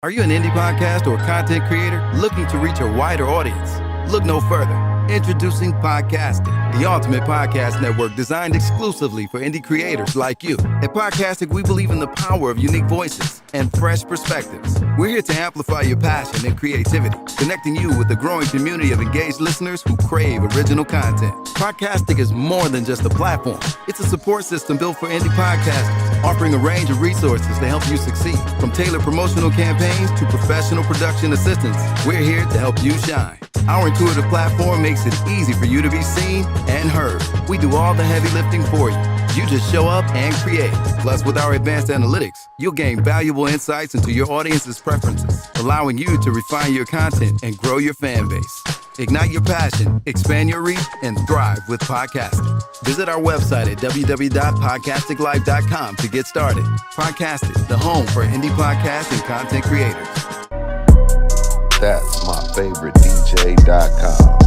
Are you an indie podcast or content creator looking to reach a wider audience? Look no further. Introducing Podcastic, the ultimate podcast network designed exclusively for indie creators like you. At Podcastic, we believe in the power of unique voices and fresh perspectives. We're here to amplify your passion and creativity, connecting you with the growing community of engaged listeners who crave original content. Podcastic is more than just a platform. It's a support system built for indie podcasters, offering a range of resources to help you succeed. From tailored promotional campaigns to professional production assistance, we're here to help you shine. Our intuitive platform makes it easy for you to be seen and heard. We do all the heavy lifting for you. You just show up and create. Plus, with our advanced analytics, you'll gain valuable insights into your audience's preferences, allowing you to refine your content and grow your fan base. Ignite your passion, expand your reach, and thrive with podcasting. Visit our website at www.podcasticlife.com to get started. Podcastic, the home for indie podcasts and content creators. That's my favorite DJ.com.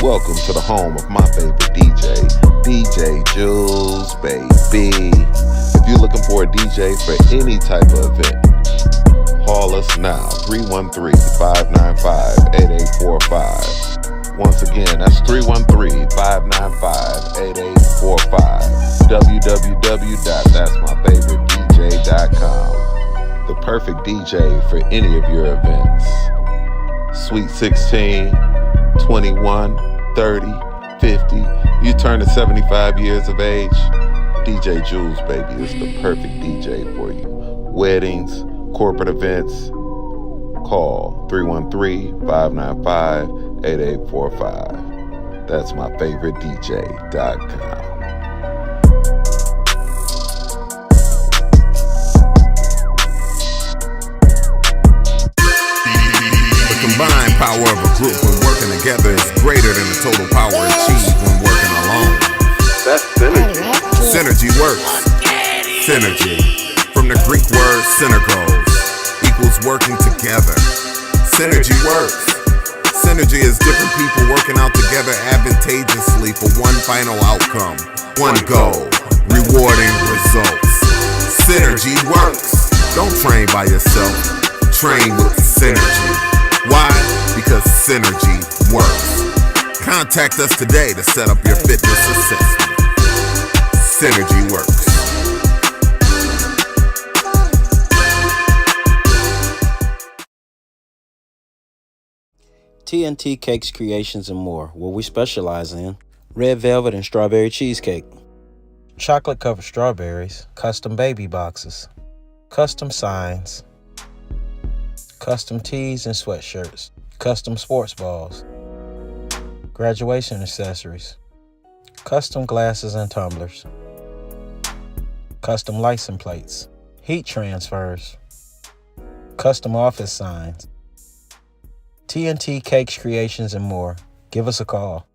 Welcome to the home of my favorite DJ, DJ Jules, baby. If you're looking for a DJ for any type of event, call us now, 313-595-8845. Once again, that's 313-595-8845. www.that'smyfavoritedj.com. The perfect DJ for any of your events. Sweet 16, 21, 30, 50, you turn to 75 years of age, DJ Jules, baby, is the perfect DJ for you. Weddings, corporate events, call 313-595-8845. That's my favorite DJ.com. Combined power of a group when working together is greater than the total power achieved when working alone. That's synergy. Synergy works. Synergy, from the Greek word synergos, equals working together. Synergy works. Synergy is different people working out together advantageously for one final outcome, one goal, rewarding results. Synergy works. Don't train by yourself. Train with synergy. Why? Because synergy works. Contact us today to set up your fitness assessment. Synergy works. TNT Cakes, Creations, and More, where we specialize in red velvet and strawberry cheesecake, chocolate-covered strawberries, custom baby boxes, custom signs, custom tees and sweatshirts, custom sports balls, graduation accessories, custom glasses and tumblers, custom license plates, heat transfers, custom office signs. TNT Cakes, Creations, and More. Give us a call.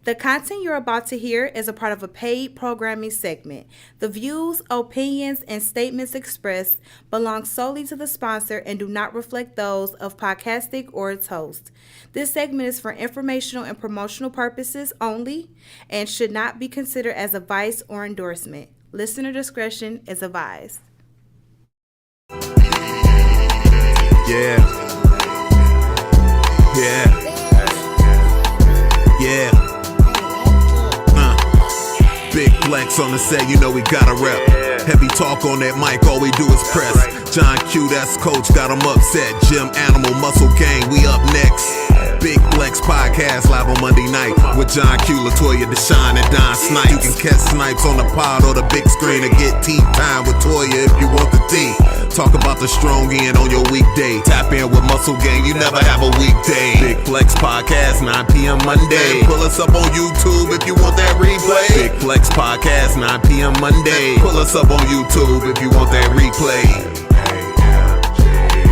The content you're about to hear is a part of a paid programming segment. The views, opinions, and statements expressed belong solely to the sponsor and do not reflect those of Podcastic or its host. This segment is for informational and promotional purposes only and should not be considered as advice or endorsement. Listener discretion is advised. Yeah. Big flex on the set, you know we gotta rep. Heavy talk on that mic, all we do is press. John Q, that's coach, got him upset. Gym Animal Muscle Gang, we up next. Big Flex Podcast live on Monday night with John Q, Latoya, Deshaun, and Don Snipes. You can catch Snipes on the pod or the big screen or get tea time with Toya if you want the tea. Talk about the strong end on your weekday. Tap in with Muscle Gang, you never have a weekday. Big Flex Podcast, 9 p.m. Monday. Pull us up on YouTube if you want that replay. Big Flex Podcast, 9 p.m. Monday. Pull us up on YouTube if you want that replay.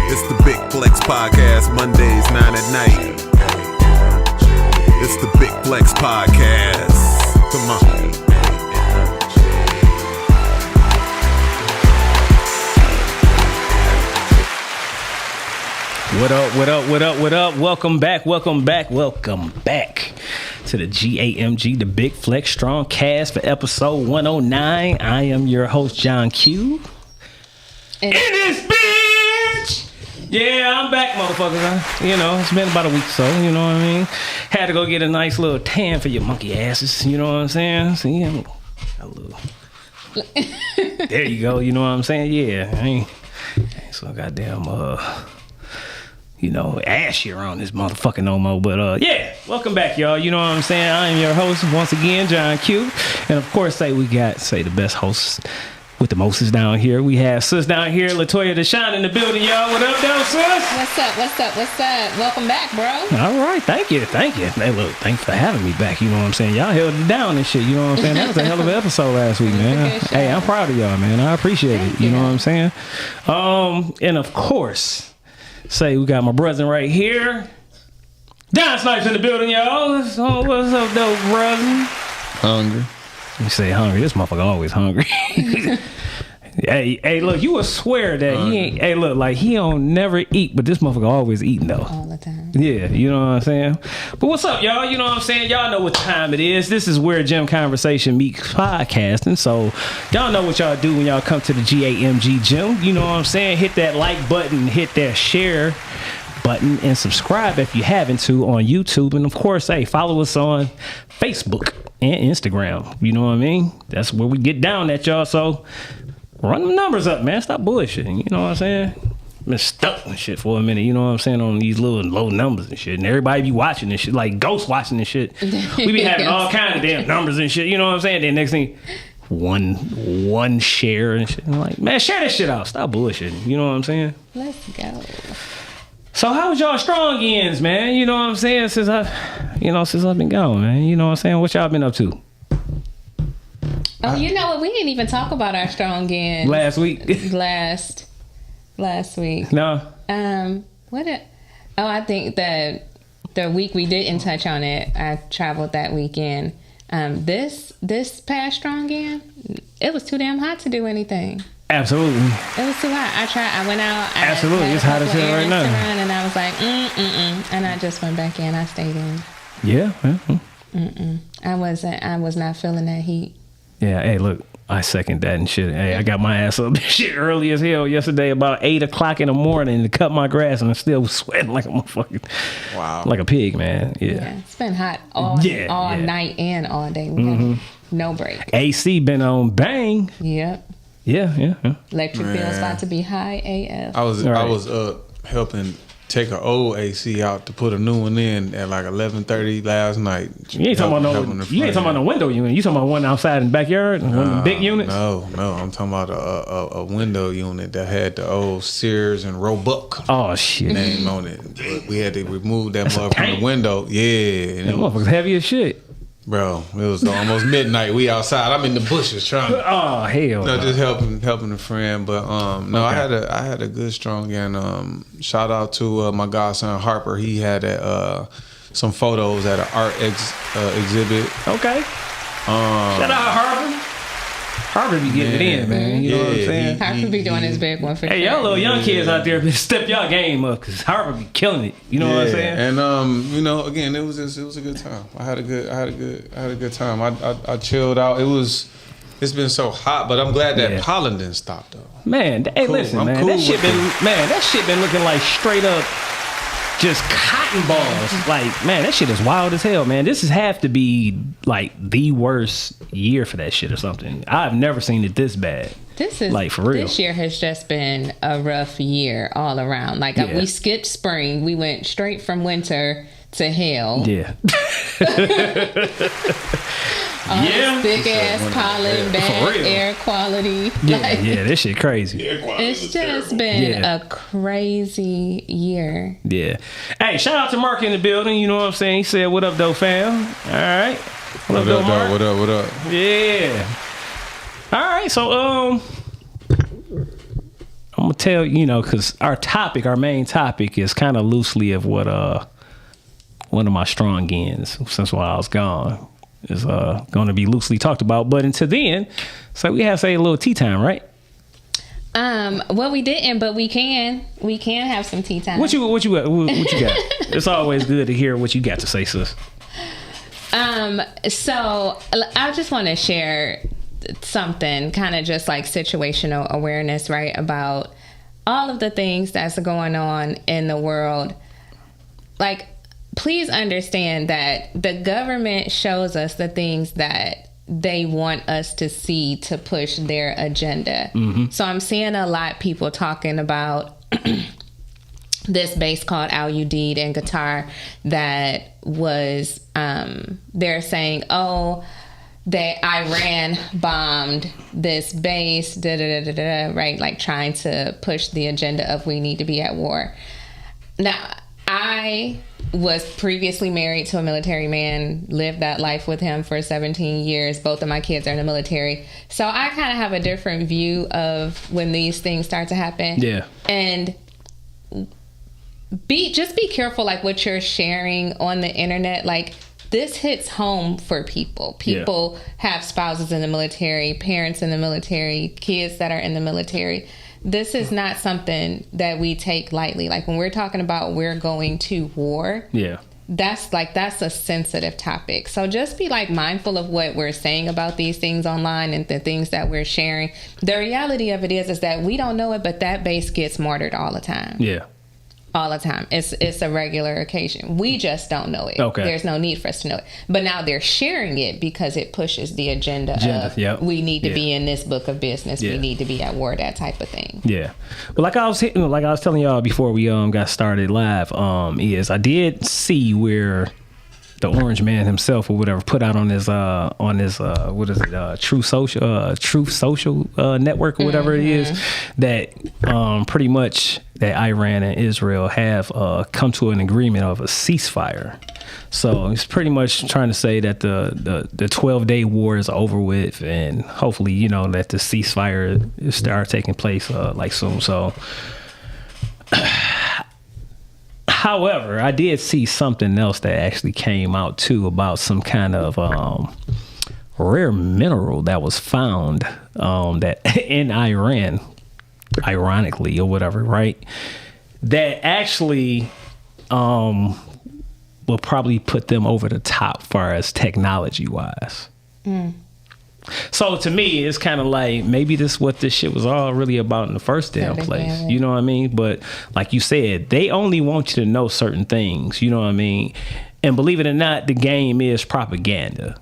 It's the Big Flex Podcast, Mondays, 9 at night. It's the Big Flex Podcast. Come on. What up, what up, what up, what up? Welcome back to the GAMG, the Big Flex Strongcast for episode 109. I am your host, John Q. And it's big Yeah, I'm back, motherfuckers. You know, it's been about a week or so, you know what I mean? Had to go get a nice little tan for your monkey asses, you know what I'm saying? See, a little... There you go, you know what I'm saying? Yeah, I ain't so goddamn, ass shit around this motherfucking no more. But yeah, welcome back, y'all. You know what I'm saying? I am your host once again, John Q. And of course, the best hosts with the mostest down here. We have sis down here, Latoya Deshawn in the building, y'all. What up, though, sis? What's up? Welcome back, bro. All right, thank you. Hey, look, thanks for having me back. You know what I'm saying? Y'all held it down and shit. You know what I'm saying? That was a hell of an episode last week, man. Hey, I'm proud of y'all, man. I appreciate it. You know what I'm saying? And of course, we got my brother right here. Don Snipes in the building, y'all. What's up, though, brother? Hungry. You say hungry. This motherfucker always hungry. Hey, look, you would swear that he ain't. Hey, look, like he don't never eat, but this motherfucker always eating though. All the time. Yeah, you know what I'm saying? But what's up, y'all? You know what I'm saying? Y'all know what time it is. This is where Gym Conversation meets podcasting. So y'all know what y'all do when y'all come to the GAMG Gym. You know what I'm saying? Hit that like button, hit that share button, and subscribe if you haven't to on YouTube. And of course, hey, follow us on Facebook and Instagram. You know what I mean? That's where we get down at, y'all. So run them numbers up, man. Stop bullshitting. You know what I'm saying? Been stuck and shit for a minute. You know what I'm saying? On these little low numbers and shit. And everybody be watching this shit, like ghost watching this shit. We be having all kinds of damn numbers and shit. You know what I'm saying? Then next thing, one share and shit. I'm like, man, share this shit out. Stop bullshitting. You know what I'm saying? Let's go. So how was y'all strong ends, man? You know what I'm saying? Since I've been gone, man. You know what I'm saying? What y'all been up to? Oh, you know what? We didn't even talk about our strong ends Last week? last week. No. I think that the week we didn't touch on it, I traveled that weekend. This past strong end, it was too damn hot to do anything. Absolutely. It was too hot. I went out. Absolutely. It's hot as hell right now. And I was like, and I just went back in. I stayed in. Yeah. I was not feeling that heat. Yeah. Hey, look, I second that and shit. Hey, I got my ass up shit early as hell yesterday about 8 o'clock in the morning to cut my grass, and I still was sweating like a motherfucker. Wow. Like a pig, man. Yeah. It's been hot all night and all day. We had no break. AC been on bang. Yep. Yeah. Electric bill's about to be high AF. I was helping take an old AC out to put a new one in at like 11:30 last night. You ain't talking about no window unit. You talking about one outside in the backyard? One of the big units? No. I'm talking about a window unit that had the old Sears and Roebuck name on it. But we had to remove that motherfucker from the window. Yeah. That motherfucker's heavy as shit. Bro, it was almost midnight. We outside. I'm in the bushes trying to. Oh hell! No, just helping a friend. But okay. I had a good strong and shout out to my godson Harper. He had some photos at an art exhibit. Okay. Shout out Harper. Harper be getting it in, man. You know what I'm saying? Harper be doing his big one for sure. Hey, y'all little young kids out there, step y'all game up, cause Harper be killing it. You know what I'm saying? And again, it was a good time. I had a good time. I chilled out. It's been so hot, but I'm glad that pollen didn't stop though. Man, hey, cool. Listen, man, that shit been looking like straight up just cotton balls. Like, man, that shit is wild as hell, man. This have to be like the worst year for that shit or something. I've never seen it this bad. This is like for real. This year has just been a rough year all around. Like we skipped spring, we went straight from winter to hell. Yeah. Big ass pollen, bad air quality. Yeah, this shit crazy. It's just been a crazy year. Yeah. Hey, shout out to Mark in the building. You know what I'm saying? He said, "What up, though, fam?" All right. What up, though, Mark? What up? Yeah. All right. So, I'm gonna tell you, because our main topic is kind of loosely of what one of my strong ends since while I was gone is going to be loosely talked about. But until then, so we have a little tea time, right? Well, we didn't, but we can have some tea time. What you got? It's always good to hear what you got to say, sis. So I just want to share something kind of just like situational awareness, right? About all of the things that's going on in the world, like, please understand that the government shows us the things that they want us to see to push their agenda. So I'm seeing a lot of people talking about this base called Al Udeid in Qatar that was, they're saying, oh, that Iran bombed this base, right? Like trying to push the agenda of we need to be at war. Now, I was previously married to a military man, lived that life with him for 17 years. Both of my kids are in the military. So I kind of have a different view of when these things start to happen. Yeah. And just be careful, like, what you're sharing on the internet. Like, this hits home for people. People have spouses in the military, parents in the military, kids that are in the military. This is not something that we take lightly. Like, when we're talking about we're going to war, that's a sensitive topic. So just be, like, mindful of what we're saying about these things online and the things that we're sharing. The reality of it is that we don't know it, but that base gets martyred all the time. Yeah. All the time. It's a regular occasion. We just don't know it. Okay. There's no need for us to know it. But now they're sharing it because it pushes the agenda of we need to be in this book of business. We need to be at war, that type of thing. Yeah. Well, like I was telling y'all before we got started live, is I did see where the Orange Man himself or whatever put out on his what is it, Truth Social network or whatever it is, that pretty much that Iran and Israel have come to an agreement of a ceasefire. So it's pretty much trying to say that the 12-day war is over with, and hopefully, that the ceasefire start taking place like soon. So however, I did see something else that actually came out too about some kind of rare mineral that was found that in Iran, ironically or whatever, right? That actually will probably put them over the top far as technology wise. So to me, it's kind of like maybe this is what this shit was all really about in the first damn place. You know what I mean? But like you said, they only want you to know certain things. You know what I mean? And believe it or not, the game is propaganda.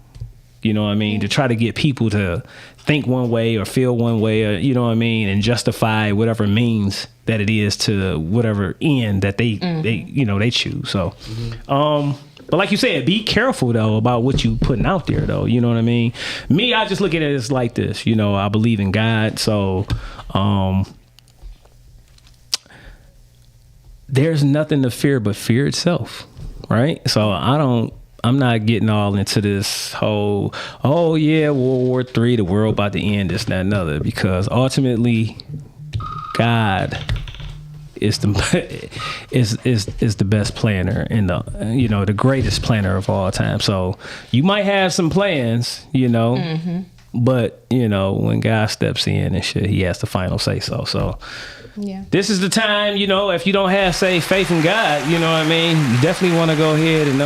You know what I mean? To try to get people to think one way or feel one way, or, you know what I mean, and justify whatever means that it is to whatever end that they choose. So, but like you said, be careful though about what you putting out there though. You know what I mean? Me, I just look at it as like this. I believe in God, so there's nothing to fear but fear itself, right? So I'm not getting all into this whole, World War III, the world about to end, this, that, and other, because ultimately, God is the best planner and the greatest planner of all time. So you might have some plans, but when God steps in and shit, He has the final say so. So this is the time, if you don't have faith in God, you know what I mean, you definitely want to go ahead and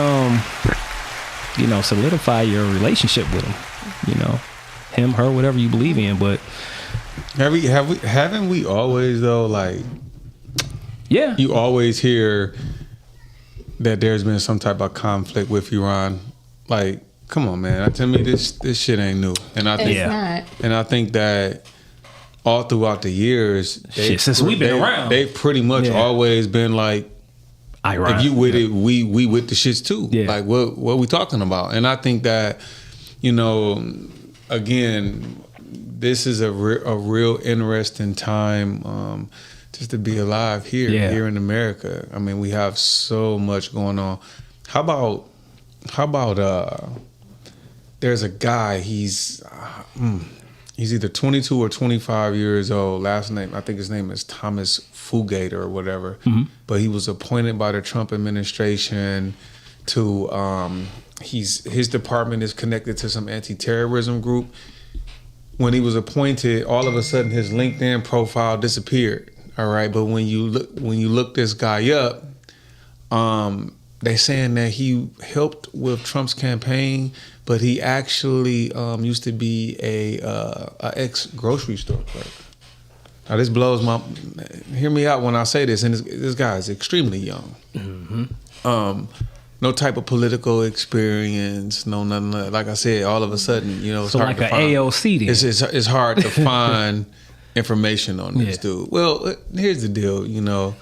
solidify your relationship with Him. Him, her, whatever you believe in. But haven't we always though, like? Yeah. You always hear that there's been some type of conflict with Iran. Like, come on, man. To me, this shit ain't new. And I think, and I think that all throughout the years, since we've been around, they've pretty much always been like, Iran. If you with it, we with the shits too. Yeah. Like, what we talking about? And I think that, again, this is a real interesting time. Just to be alive here in America. I mean, we have so much going on. How about there's a guy, he's either 22 or 25 years old. Last name, I think his name is Thomas Fugate or whatever. But he was appointed by the Trump administration to his department is connected to some anti-terrorism group. When he was appointed, all of a sudden his LinkedIn profile disappeared. All right, but when you look this guy up, they saying that he helped with Trump's campaign, but he actually used to be a ex grocery store clerk. Now this blows my. Hear me out when I say this, and this guy is extremely young. Mm-hmm. No type of political experience, no nothing. Like I said, all of a sudden, you know, it's so hard like to an find. AOC. Then. It's hard to find information on this dude. Well, here's the deal. You know,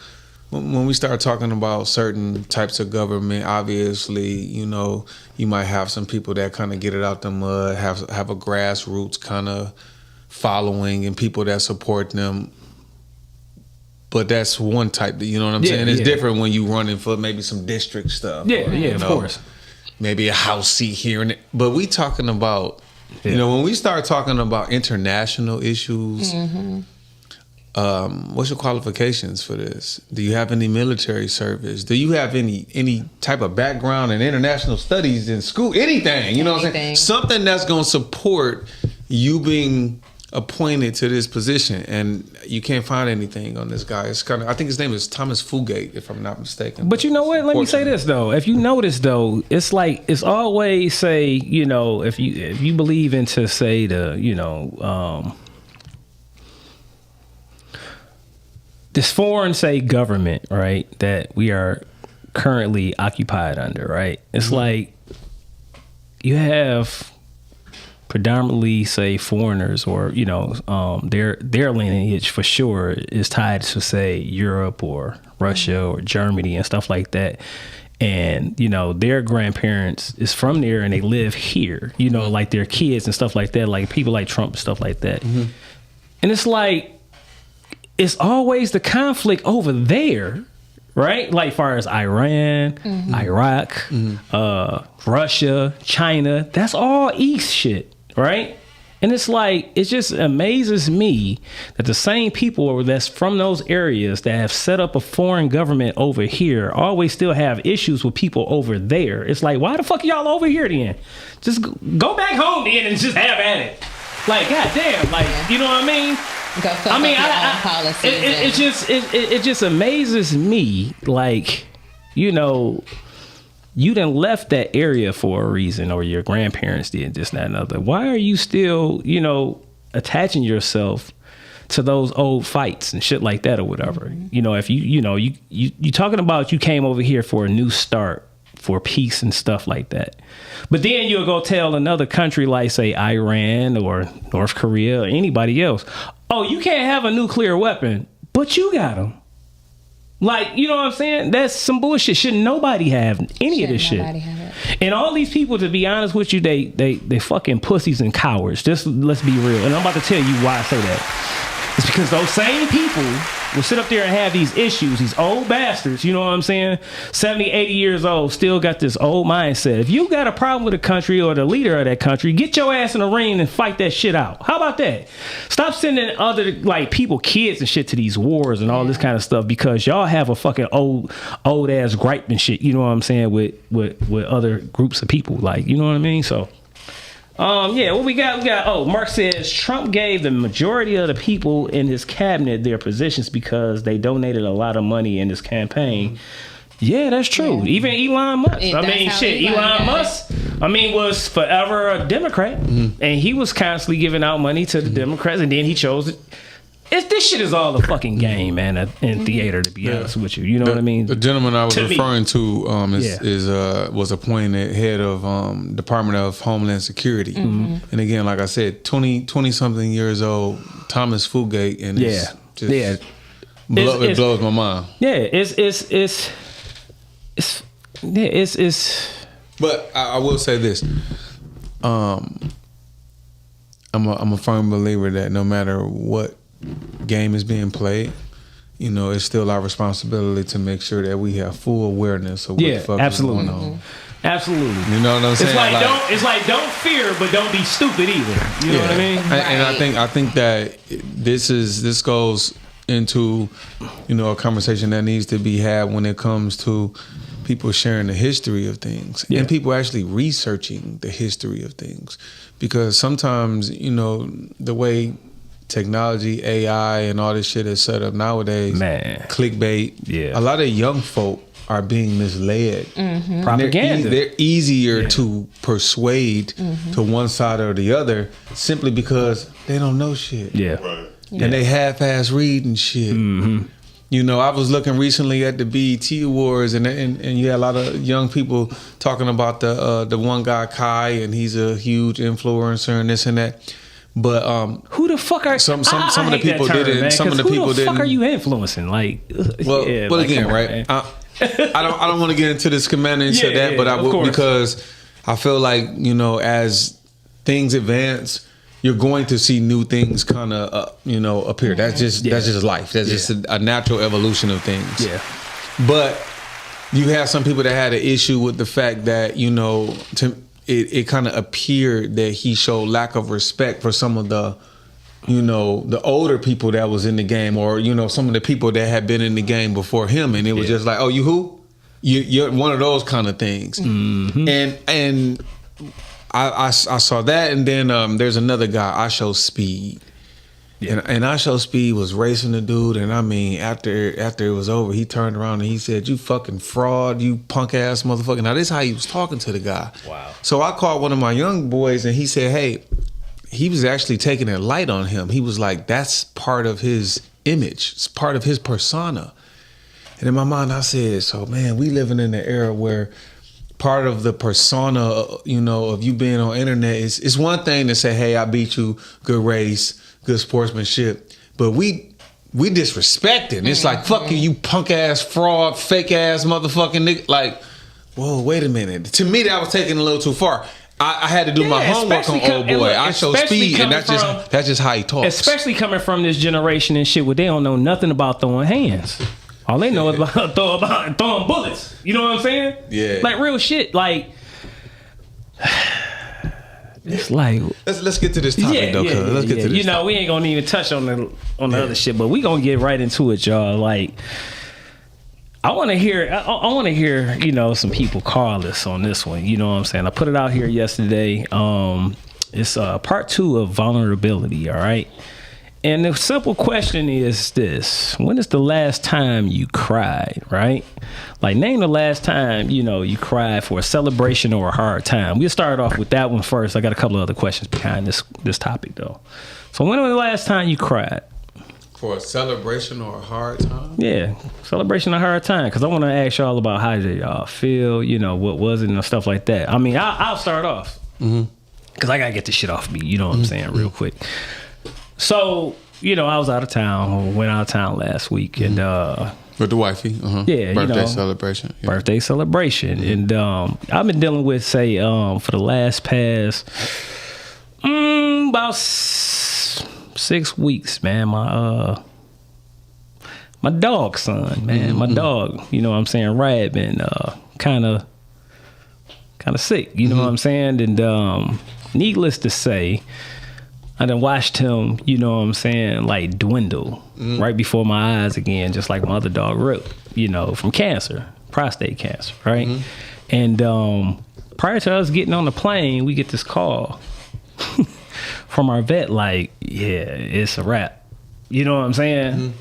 when we start talking about certain types of government, obviously, you know, you might have some people that kind of get it out the mud, have a grassroots kind of following, and people that support them. But that's one type, you know what I'm saying? It's different when you running for maybe some district stuff. Yeah, of course. Maybe a house seat here and there. But we talking about, you know, when we start talking about international issues, what's your qualifications for this? Do you have any military service? Do you have any type of background in international studies in school? Anything, you know what I'm saying? Something that's going to support you being appointed to this position, and you can't find anything on this guy. It's kind of, I think his name is Thomas Fugate, if I'm not mistaken. But you know what? Let me say this though. If you notice though, it's like it's always say, you know, if you believe into say the, you know, this foreign say government, right, that we are currently occupied under, right? It's like you have predominantly say foreigners, or you know, their lineage for sure is tied to say Europe or Russia or Germany and stuff like that, and you know their grandparents is from there and they live here, you know, like their kids and stuff like that, like people like Trump and stuff like that. And it's like it's always the conflict over there, right? Like far as Iran, Iraq, Russia, China, that's all East shit. Right? And it's like, it just amazes me that the same people that's from those areas that have set up a foreign government over here always still have issues with people over there. It's like, why the fuck y'all over here then? Just go back home then and just have at it. Like, goddamn, like, you know what I mean? It just amazes me, like, you know, you done left that area for a reason, or your grandparents did, this, that, and other. Why are you still, you know, attaching yourself to those old fights and shit like that or whatever? You know, if you talking about you came over here for a new start, for peace and stuff like that. But then you'll go tell another country like, say, Iran or North Korea or anybody else, oh, you can't have a nuclear weapon, but you got them. Like, you know what I'm saying? That's some bullshit. Shouldn't nobody have any of this shit. And all these people, to be honest with you, they fucking pussies and cowards. Just let's be real. And I'm about to tell you why I say that. It's because those same people will sit up there and have these issues, these old bastards, you know what I'm saying? 70, 80 years old, still got this old mindset. If you got a problem with a country or the leader of that country, get your ass in the ring and fight that shit out. How about that? Stop sending other like people, kids and shit to these wars and all this kind of stuff, because y'all have a fucking old ass gripe and shit, you know what I'm saying, with other groups of people. Like, you know what I mean? So what we got, Mark says Trump gave the majority of the people in his cabinet their positions because they donated a lot of money in this campaign. Yeah, that's true. Even Elon Musk. Elon Musk, was forever a Democrat, and he was constantly giving out money to the Democrats, and then he chose it. This shit is all a fucking game, man, in theater, to be honest with you. You know what I mean? The gentleman I was referring to was appointed head of Department of Homeland Security. And again, like I said, 20-something years old, Thomas Fugate, and it blows my mind. Yeah, it's But I will say this. I'm a firm believer that no matter what game is being played, you know, it's still our responsibility to make sure that we have full awareness of what the fuck is going on. Absolutely. You know what I'm saying? It's like don't fear, but don't be stupid either. You know what I mean? And I think that this goes into, you know, a conversation that needs to be had when it comes to people sharing the history of things and people actually researching the history of things, because sometimes, you know, the way technology, AI, and all this shit is set up nowadays, clickbait. Yeah, a lot of young folk are being misled. Propaganda. They're easier to persuade to one side or the other simply because they don't know shit. Yeah. Right. and they half-ass reading shit. You know, I was looking recently at the BET Awards, and you had a lot of young people talking about the one guy Kai, and he's a huge influencer and this and that. But who the fuck are some of the people didn't? Man, some of the people didn't. Who the fuck are you influencing? Like, well, again, right? I don't want to get into this schematics of that, but I will, because I feel like, you know, as things advance, you're going to see new things kind of, you know, appear. That's just life. That's just a natural evolution of things. Yeah. But you have some people that had an issue with the fact that, you know, it kind of appeared that he showed lack of respect for some of the, you know, the older people that was in the game, or, you know, some of the people that had been in the game before him. And it was just like, oh, you who? You're one of those kind of things. And I saw that, and then there's another guy, I Show Speed. And I Show Speed was racing the dude, and I mean, after it was over, he turned around and he said, "You fucking fraud, you punk ass motherfucker." Now this is how he was talking to the guy. Wow. So I called one of my young boys, and he said, "Hey," he was actually taking it light on him. He was like, "That's part of his image. It's part of his persona." And in my mind, I said, "So man, we living in an era where part of the persona, you know, of you being on internet is one thing to say, hey, I beat you, good race, good sportsmanship, but we disrespecting. It's like, fuck you punk ass fraud, fake ass motherfucking nigga." Like, whoa, wait a minute. To me, that was taking a little too far. I had to do my homework on old boy. I Show Speed, and that's just how he talks. Especially coming from this generation and shit where they don't know nothing about throwing hands. All they know is about throwing bullets. You know what I'm saying? Yeah. Like real shit. Like, it's like, let's get to this topic though. Let's get to this. You know, we ain't gonna even touch on the other shit, but we gonna get right into it, y'all. Like, I want to hear, you know, some people call us on this one. You know what I'm saying? I put it out here yesterday. It's part 2 of vulnerability. All right. And the simple question is this: when is the last time you cried, right? Like, name the last time, you know, you cried for a celebration or a hard time. We'll start off with that one first. I got a couple of other questions behind this topic, though. So when was the last time you cried? For a celebration or a hard time? Yeah, celebration or hard time. Because I want to ask y'all about how did y'all feel, you know, what was it and stuff like that. I mean, I'll start off. Because I got to get this shit off me, you know what I'm saying, real quick. So, you know, I was out of town, went out of town last week, and with the wifey, yeah, birthday celebration, birthday celebration, and I've been dealing with, say, for the last past about 6 weeks, man. My dog son, man, my dog, you know what I'm saying, Rad, been kind of sick, you know what I'm saying, and needless to say, I done watched him, you know what I'm saying, like dwindle right before my eyes again, just like my other dog Rip, you know, from cancer, prostate cancer, right? And prior to us getting on the plane, we get this call from our vet, like, yeah, it's a wrap. You know what I'm saying?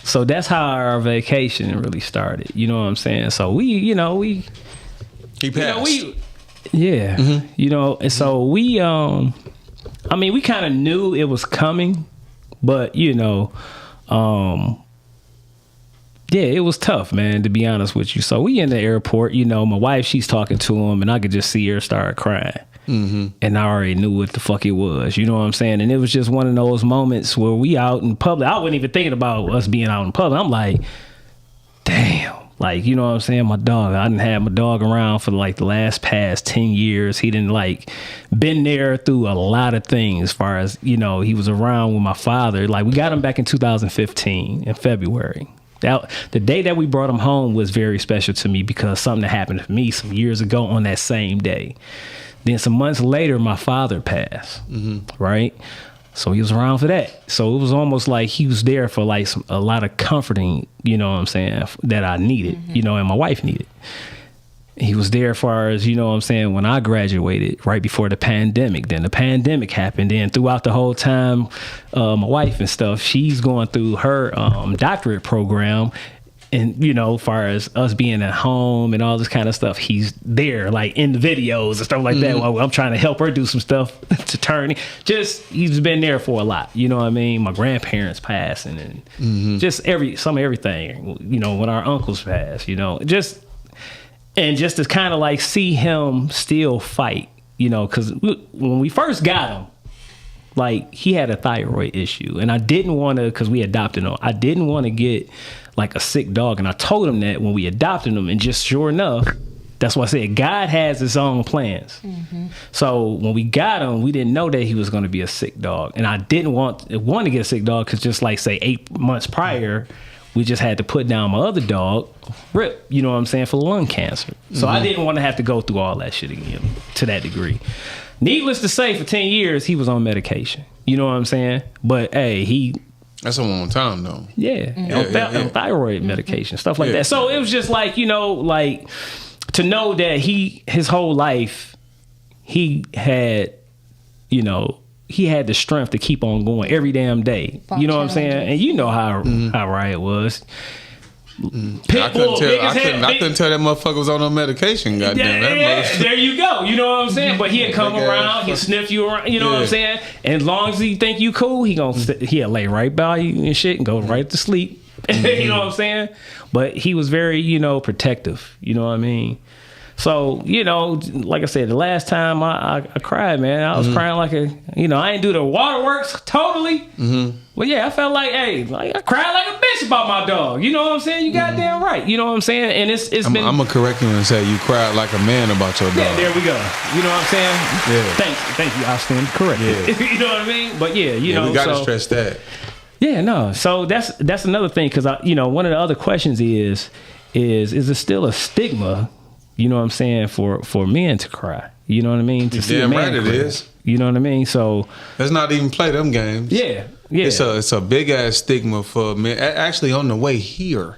So that's how our vacation really started. You know what I'm saying? So he passed. You know, and so we I mean, we kind of knew it was coming, but, you know, yeah, it was tough, man, to be honest with you. So we in the airport, you know, my wife, she's talking to him, and I could just see her start crying. And I already knew what the fuck it was, you know what I'm saying? And it was just one of those moments where we out in public. I wasn't even thinking about us being out in public. I'm like, damn. Like, you know what I'm saying? My dog, I didn't have my dog around for like the last past 10 years. He didn't like been there through a lot of things as far as, you know, he was around with my father. Like, we got him back in 2015 in February. The day that we brought him home was very special to me because something that happened to me some years ago on that same day. Then some months later, my father passed, right? So he was around for that. So it was almost like he was there for like a lot of comforting, you know what I'm saying, that I needed, you know, and my wife needed. He was there as far as, you know what I'm saying, when I graduated right before the pandemic. Then the pandemic happened. Then throughout the whole time, my wife and stuff, she's going through her doctorate program. And, you know, as far as us being at home and all this kind of stuff, he's there, like in the videos and stuff like that. While I'm trying to help her do some stuff to turn. He's been there for a lot. You know what I mean? My grandparents passing and just everything. You know, when our uncles passed, you know, just to kind of like see him still fight. You know, because when we first got him, like he had a thyroid issue, and I didn't want to, because we adopted him. I didn't want to get like a sick dog, and I told him that when we adopted him, and just sure enough, that's why I said God has his own plans. So when we got him, we didn't know that he was going to be a sick dog, and I didn't want to get a sick dog because just like say 8 months prior, we just had to put down my other dog, Rip, you know what I'm saying, for lung cancer. So I didn't want to have to go through all that shit again to that degree. Needless to say, for 10 years, he was on medication. You know what I'm saying? But hey, that's a long time though. On thyroid medication, stuff like that. So it was just like, you know, like to know that his whole life, he had the strength to keep on going every damn day. You know what I'm saying? And you know how Riot was. I couldn't tell that motherfucker was on no medication. Goddamn, there you go. You know what I'm saying? But he'd come around, he'd sniff you around. You know what I'm saying? And as long as he think you cool, he'll lay right by you and shit and go right to sleep. You know what I'm saying? But he was very, you know, protective. You know what I mean? So, you know, like I said, the last time I cried, man, I was crying like I ain't do the waterworks totally. But yeah, I felt like, hey, like I cried like a bitch about my dog. You know what I'm saying? You goddamn right. You know what I'm saying? And I'm going to correct you and say you cried like a man about your dog. Yeah, there we go. You know what I'm saying? Yeah. Thank you, Austin. Correct. Yeah. You know what I mean? But yeah, you know. We got to stress that. Yeah, no. So that's another thing, because one of the other questions is it still a stigma? You know what I'm saying, for men to cry. You know what I mean? To see a man right cry. It is. You know what I mean? So let's not even play them games. Yeah. It's a big ass stigma for men. Actually, on the way here,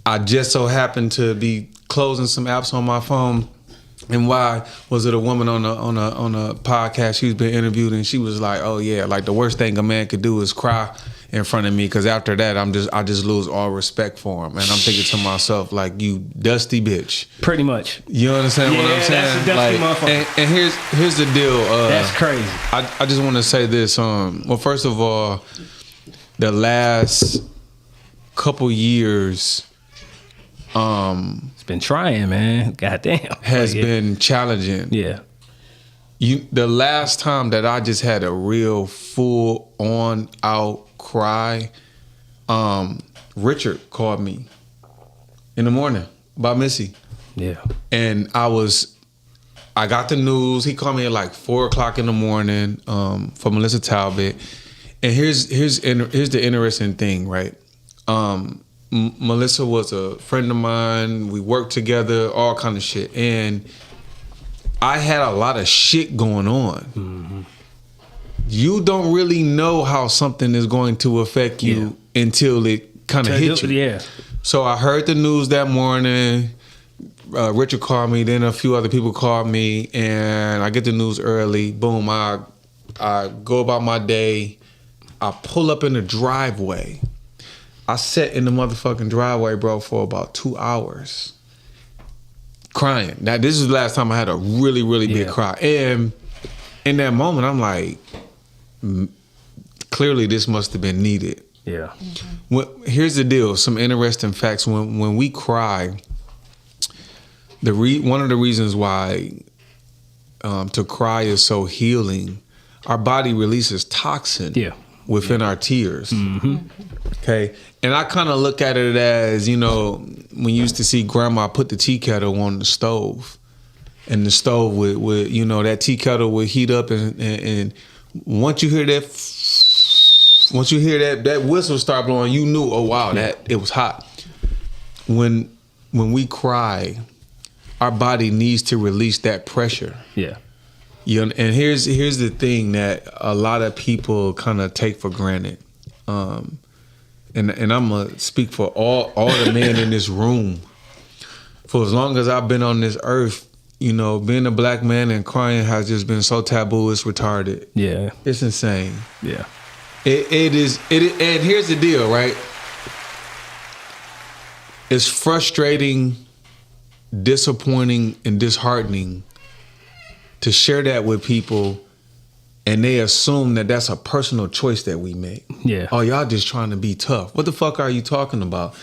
I just so happened to be closing some apps on my phone. And why was it a woman on a podcast? She's been interviewed, and she was like, "Oh yeah, like the worst thing a man could do is cry in front of me, because after that I just lose all respect for him." And I'm thinking to myself, like, you dusty bitch. Pretty much. You understand what I'm saying? That's a dusty motherfucker. And here's the deal. That's crazy. I just want to say this. Well, first of all, the last couple years, it's been trying, man. Goddamn. Has been challenging. Yeah. The last time that I just had a real full on out cry, Richard called me in the morning about Missy. Yeah. And I got the news. He called me at like 4:00 in the morning for Melissa Talbot. And here's the interesting thing, right? Melissa was a friend of mine. We worked together, all kind of shit. And I had a lot of shit going on. You don't really know how something is going to affect you until it kind of hits you. Yeah. So I heard the news that morning. Richard called me. Then a few other people called me, and I get the news early. Boom! I go about my day. I pull up in the driveway. I sat in the motherfucking driveway, bro, for about 2 hours, crying. Now, this is the last time I had a really, really big cry. And in that moment, I'm like, clearly this must have been needed. Yeah. Here's the deal. Some interesting facts. When we cry, one of the reasons why to cry is so healing, our body releases toxin within our tears. Okay. And I kind of look at it as, when you used to see grandma put the tea kettle on the stove, and the stove would that tea kettle would heat up, and once you hear that whistle start blowing, you knew, oh wow, that it was hot. When we cry, our body needs to release that pressure. Yeah. And here's the thing that a lot of people kind of take for granted. And I'm gonna speak for all the men in this room. For as long as I've been on this earth, being a black man and crying has just been so taboo. It's retarded. Yeah, it's insane. Yeah, it is. And here's the deal, right? it's frustrating, disappointing, and disheartening to share that with people, and they assume that that's a personal choice that we make. Yeah. Oh, y'all just trying to be tough. What the fuck are you talking about?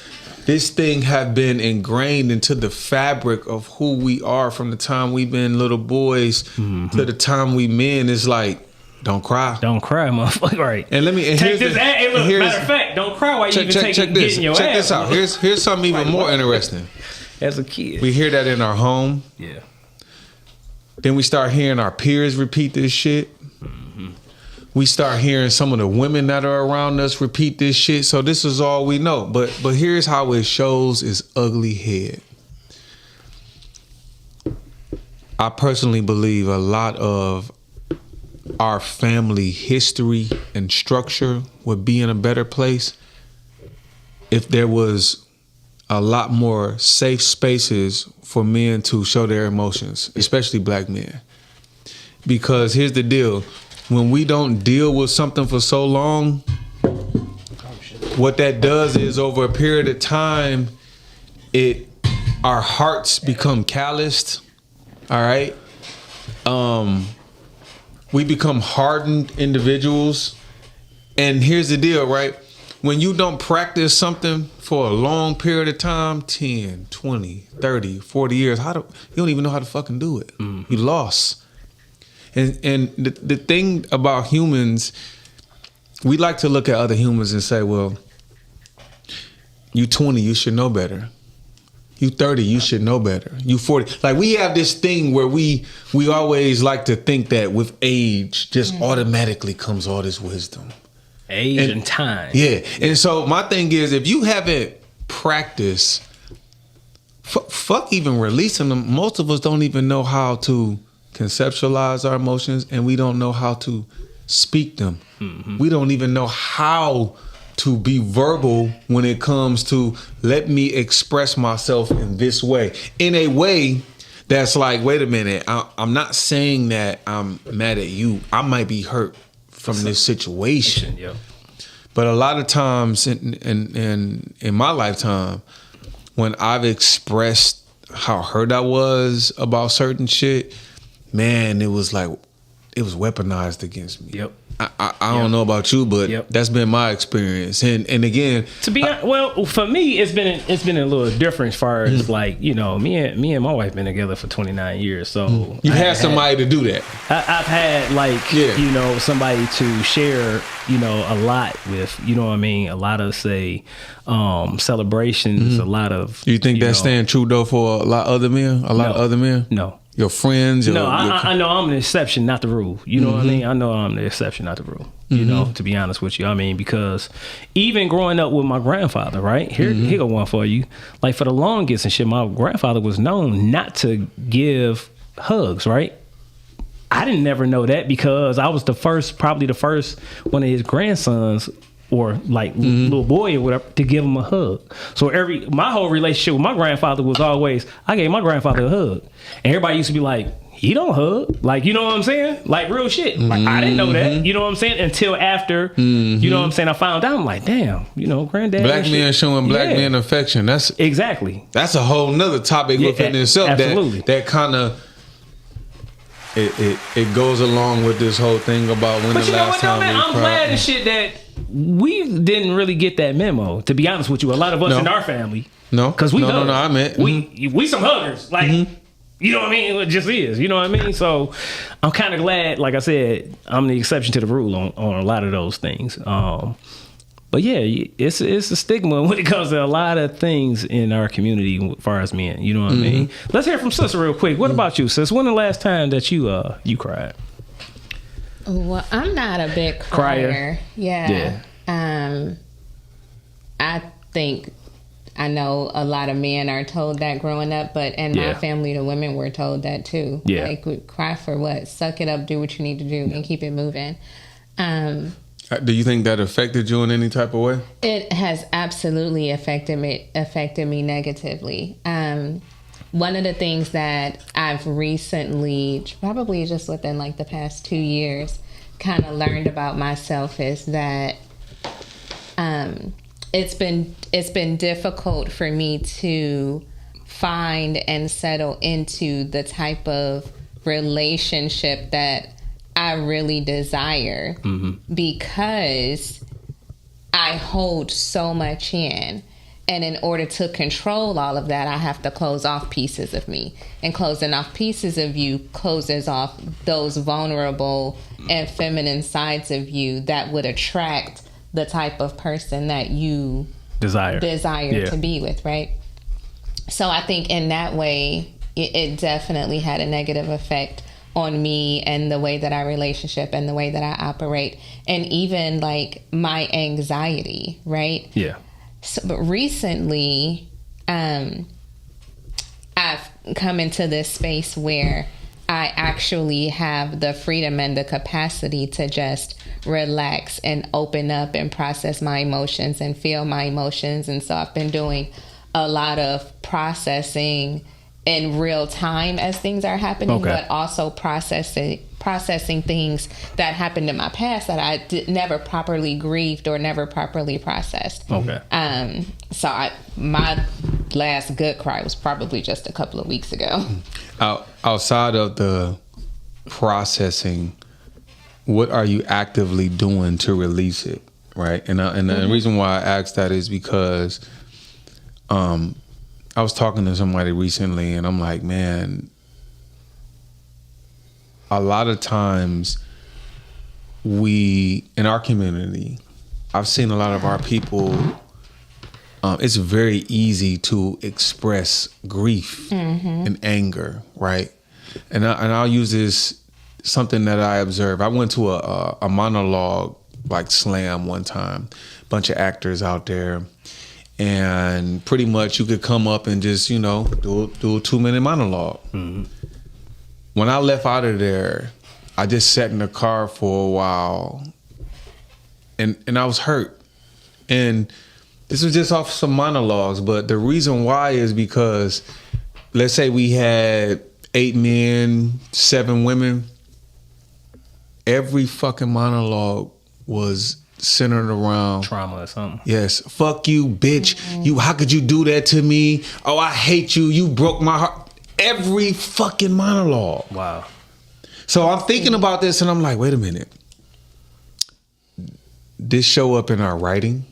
This thing have been ingrained into the fabric of who we are from the time we've been little boys to the time we men. It's like, don't cry. Don't cry, motherfucker. Right. And let me take this. Matter of fact, don't cry while you even getting your ass. Check this out. Here's something even more interesting. As a kid, we hear that in our home. Yeah. Then we start hearing our peers repeat this shit. We start hearing some of the women that are around us repeat this shit. So this is all we know. But here's how it shows its ugly head. I personally believe a lot of our family history and structure would be in a better place if there was a lot more safe spaces for men to show their emotions, especially black men. Because here's the deal. When we don't deal with something for so long, what that does is over a period of time, our hearts become calloused. All right. We become hardened individuals. And here's the deal, right? When you don't practice something for a long period of time, 10, 20, 30, 40 years, you don't even know how to fucking do it. You lost. And the thing about humans, we like to look at other humans and say, well, you 20, you should know better. You 30, you should know better. You 40. Like, we have this thing where we always like to think that with age just automatically comes all this wisdom. Age and time. Yeah. And so my thing is, if you haven't practiced, fuck even releasing them. Most of us don't even know how to conceptualize our emotions, and we don't know how to speak them. We don't even know how to be verbal when it comes to let me express myself in this way, in a way that's like, wait a minute, I'm not saying that I'm mad at you. I might be hurt from this situation. Yeah. But a lot of times in my lifetime, when I've expressed how hurt I was about certain shit, man, it was weaponized against me. Yep. I don't know about you, but that's been my experience. And again, to be honest, well, for me, it's been a little different as far as like, you know, me and my wife been together for 29 years. So you had somebody to do that. I've had like, you know, somebody to share, you know, a lot with, you know what I mean? A lot of say celebrations, a lot of. You think that's staying true though for a lot of other men? A lot of other men? No. Your friends? I know I'm the exception, not the rule. You know what I mean? I know I'm the exception, not the rule. You know, to be honest with you. I mean, because even growing up with my grandfather, right? Here go one for you. Like for the longest and shit, my grandfather was known not to give hugs, right? I didn't never know that because I was probably the first one of his grandsons or like little boy or whatever to give him a hug. So my whole relationship with my grandfather was always, I gave my grandfather a hug. And everybody used to be like, he don't hug. Like, you know what I'm saying? Like real shit. Like I didn't know that. You know what I'm saying? Until after, you know what I'm saying? I found out. I'm like, damn, you know, granddad. Black men showing black men affection. That's a whole nother topic within itself. Absolutely. That kind of it goes along with this whole thing about when the last time we cried. I'm glad and shit that we didn't really get that memo, to be honest with you. A lot of us in our family. No. Because we No, I meant. We some huggers. Like, you know what I mean? It just is. You know what I mean? So I'm kind of glad, like I said, I'm the exception to the rule on a lot of those things. But yeah, it's a stigma when it comes to a lot of things in our community as far as men. You know what I mean? Let's hear from Sister real quick. What about you, sis? When the last time that you cried? Well, I'm not a big crier. Yeah. I think I know a lot of men are told that growing up, but in my family, the women were told that too. Yeah. Like, cry for what? Suck it up, do what you need to do, and keep it moving. Do you think that affected you in any type of way? It has absolutely affected me negatively. One of the things that I've recently, probably just within like the past 2 years, kind of learned about myself is that it's been difficult for me to find and settle into the type of relationship that I really desire, because I hold so much in. And in order to control all of that, I have to close off pieces of me. And closing off pieces of you closes off those vulnerable and feminine sides of you that would attract the type of person that you desire to be with, right? So I think in that way, it definitely had a negative effect on me and the way that I relationship and the way that I operate, and even like my anxiety, right? Yeah. So, but recently, I've come into this space where I actually have the freedom and the capacity to just relax and open up and process my emotions and feel my emotions. And so I've been doing a lot of processing in real time as things are happening, but also processing things that happened in my past that I never properly grieved or never properly processed. So my last good cry was probably just a couple of weeks ago. Outside of the processing, what are you actively doing to release it, right? And the reason why I asked that is because I was talking to somebody recently, and I'm like, man, a lot of times we, in our community, I've seen a lot of our people, it's very easy to express grief and anger, right? And I'll use this, something that I observed. I went to a monologue like slam one time, bunch of actors out there. And pretty much you could come up and just, do a 2-minute monologue. When I left out of there, I just sat in the car for a while and I was hurt. And this was just off some monologues, but the reason why is because, let's say we had 8 men, 7 women. Every fucking monologue was centered around trauma or something. Yes. Fuck you, bitch. You, how could you do that to me? Oh, I hate you. You broke my heart. Every fucking monologue. Wow. So I'm thinking about this and I'm like, wait a minute. This show up in our writing.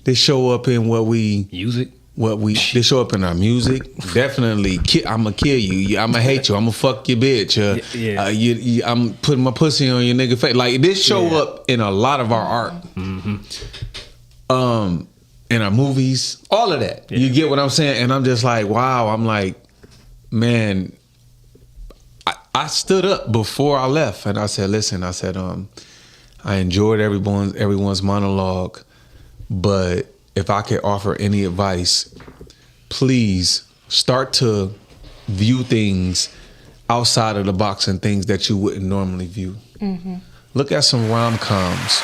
This show up in this show up in our music. Definitely, I'm gonna kill you. I'm gonna hate you. I'm gonna fuck your bitch. I'm putting my pussy on your nigga face. Like this show up in a lot of our art. In our movies, all of that. You get what I'm saying? And I'm just like, wow. I'm like, man. I stood up before I left and I said, listen. I said, I enjoyed everyone's monologue, but if I could offer any advice, please start to view things outside of the box and things that you wouldn't normally view. Look at some rom-coms.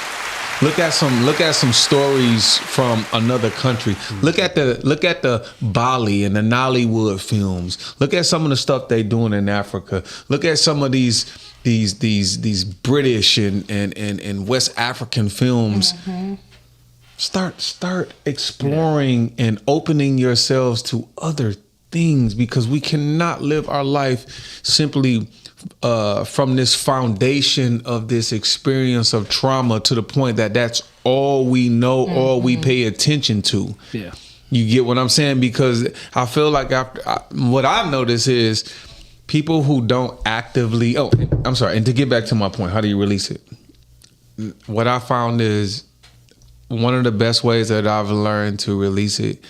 Look at some stories from another country. Look at the Bali and the Nollywood films. Look at some of the stuff they doing in Africa. Look at some of these British and West African films. Start exploring and opening yourselves to other things, because we cannot live our life simply from this foundation of this experience of trauma to the point that that's all we know, all we pay attention to. You get what I'm saying? Because I feel like what I've noticed is people who don't actively, I'm sorry, and to get back to my point, how do you release it? What I found is one of the best ways that I've learned to release it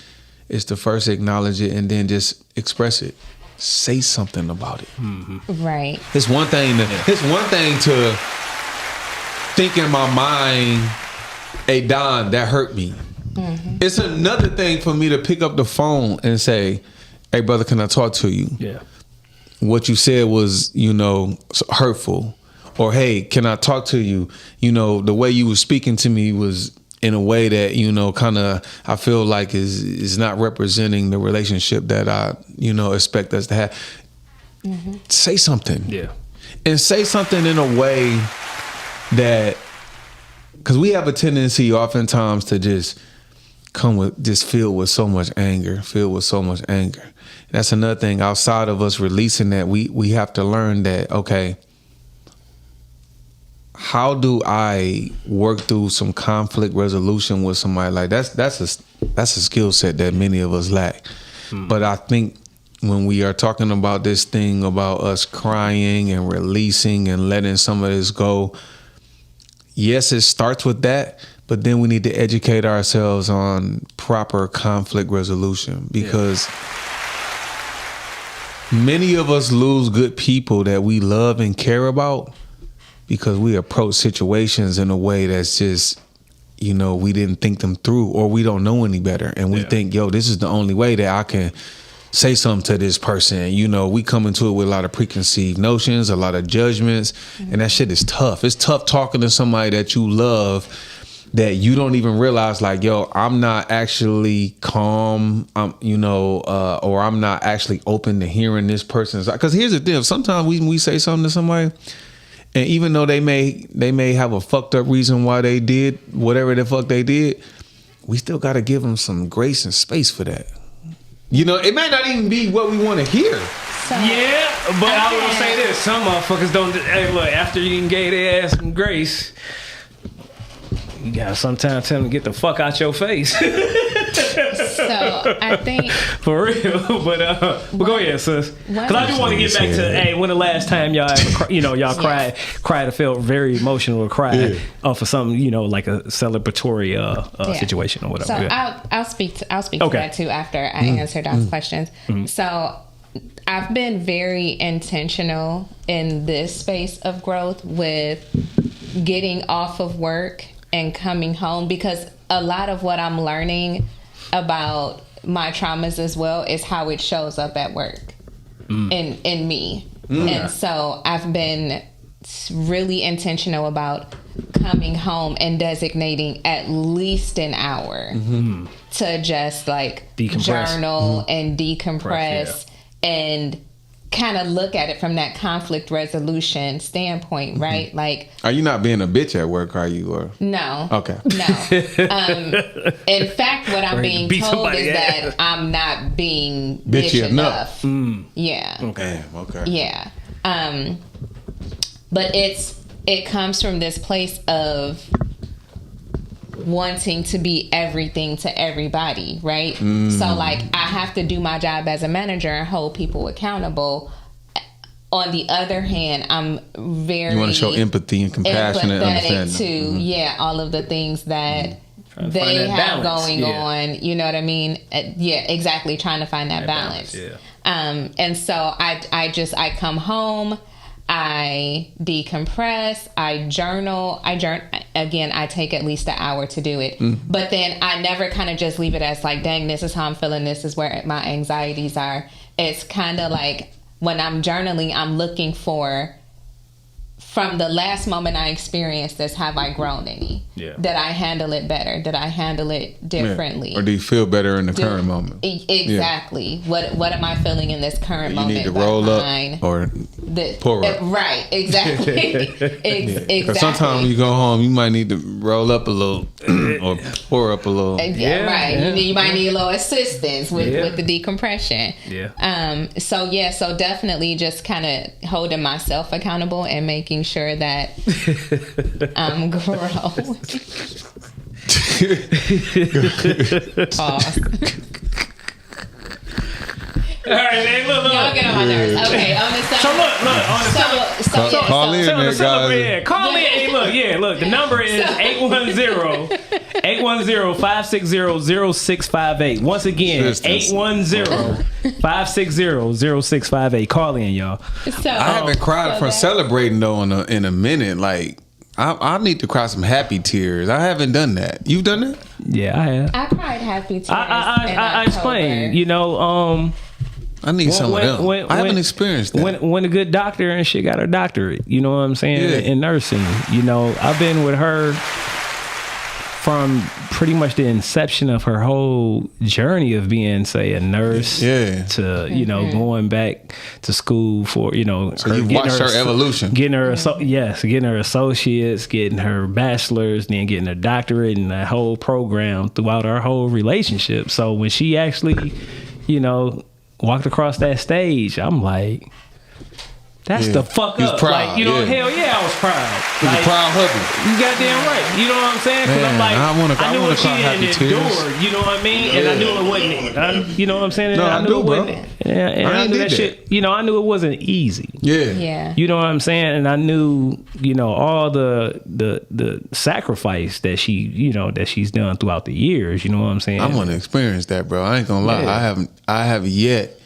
is to first acknowledge it and then just express it. Say something about it. Right. It's one thing to think in my mind, hey Don, that hurt me. It's another thing for me to pick up the phone and say, hey brother, can I talk to you? What you said was, hurtful. Or hey, can I talk to you? The way you were speaking to me was in a way that, kind of, I feel like is not representing the relationship that I, expect us to have. Say something. And say something in a way that because we have a tendency oftentimes to just come with just filled with so much anger. That's another thing. Outside of us releasing that, we have to learn that, okay, how do I work through some conflict resolution with somebody? Like that's a skill set that many of us lack. But I think when we are talking about this thing about us crying and releasing and letting some of this go, yes, it starts with that, but then we need to educate ourselves on proper conflict resolution, because many of us lose good people that we love and care about because we approach situations in a way that's just, we didn't think them through, or we don't know any better. And we think, yo, this is the only way that I can say something to this person. We come into it with a lot of preconceived notions, a lot of judgments, and that shit is tough. It's tough talking to somebody that you love that you don't even realize, like, yo, I'm not actually calm, or I'm not actually open to hearing this person's. Because here's the thing: sometimes we say something to somebody, and even though they may have a fucked up reason why they did whatever the fuck they did, we still got to give them some grace and space for that. It may not even be what we want to hear. Yeah, but I will say this: some motherfuckers don't. Hey, look, after you can gave their ass some grace, you gotta sometimes tell them to get the fuck out your face. So I think for real, but go ahead, sis. Because I do want to get back to when the last time y'all ever cried or felt very emotional or cried for something like a celebratory situation or whatever. So I'll speak to that too after I answer those questions. So I've been very intentional in this space of growth with getting off of work and coming home, because a lot of what I'm learning about my traumas as well is how it shows up at work in me. And so I've been really intentional about coming home and designating at least an hour to just like journal and decompress and kind of look at it from that conflict resolution standpoint, right? Like, are you not being a bitch at work, are you? Or no. Okay. No. In fact, what I'm being told is that I'm not being bitchy enough. Yeah. Okay. Yeah. But it comes from this place of wanting to be everything to everybody, right? So like, I have to do my job as a manager and hold people accountable. On the other hand, I'm very... You want to show empathy and compassion and understanding. To, all of the things that they have going on. You know what I mean? Exactly. Trying to find that balance. And so I come home, I decompress, I journal. Again, I take at least an hour to do it. But then I never kind of just leave it as like, dang, this is how I'm feeling. This is where my anxieties are. It's kind of like when I'm journaling, I'm looking for, from the last moment I experienced this, have I grown any? Did I handle it better? Did I handle it differently? Or do you feel better in the current moment? Exactly. What am I feeling in this current moment? You need to roll up or pour up. Right. Exactly. Exactly. Sometimes you go home, you might need to roll up a little or pour up a little. Right. Yeah. You might need a little assistance with the decompression. So definitely just kind of holding myself accountable and making sure that I'm growing. Pause. All right, hey, look. Y'all get on my nerves. Okay, on the Call in, man, guys. Call in. Hey, look. The number is 810-560-0658. Once again, 810-560-0658. Call in, y'all. I haven't cried from celebrating though in a minute. Like, I need to cry some happy tears. I haven't done that. You've done that? Yeah, I have. I cried happy tears. I explained. I need some of them. I haven't experienced that. When a good doctor and she got her doctorate, you know what I'm saying, in nursing. I've been with her from pretty much the inception of her whole journey of being, say, a nurse to, you know, going back to school for, you know, so you watched her evolution, getting her associates, getting her bachelor's, then getting her doctorate, and that whole program throughout our whole relationship. So when she actually, you know, walked across that stage, I'm like, that's the fuck up. Proud, like, you know, hell yeah, I was proud. Like, a proud hubby. You goddamn right. You know what I'm saying? Because I'm like, I knew what she had endured. You know what I mean? And I knew it wasn't. You know what I'm saying? No, I knew it wasn't. And I knew that shit. You know, I knew it wasn't easy. Yeah. You know what I'm saying? And I knew, you know, all the sacrifice that she, you know, that she's done throughout the years. You know what I'm saying? I want to experience that, bro. I ain't gonna lie. I have yet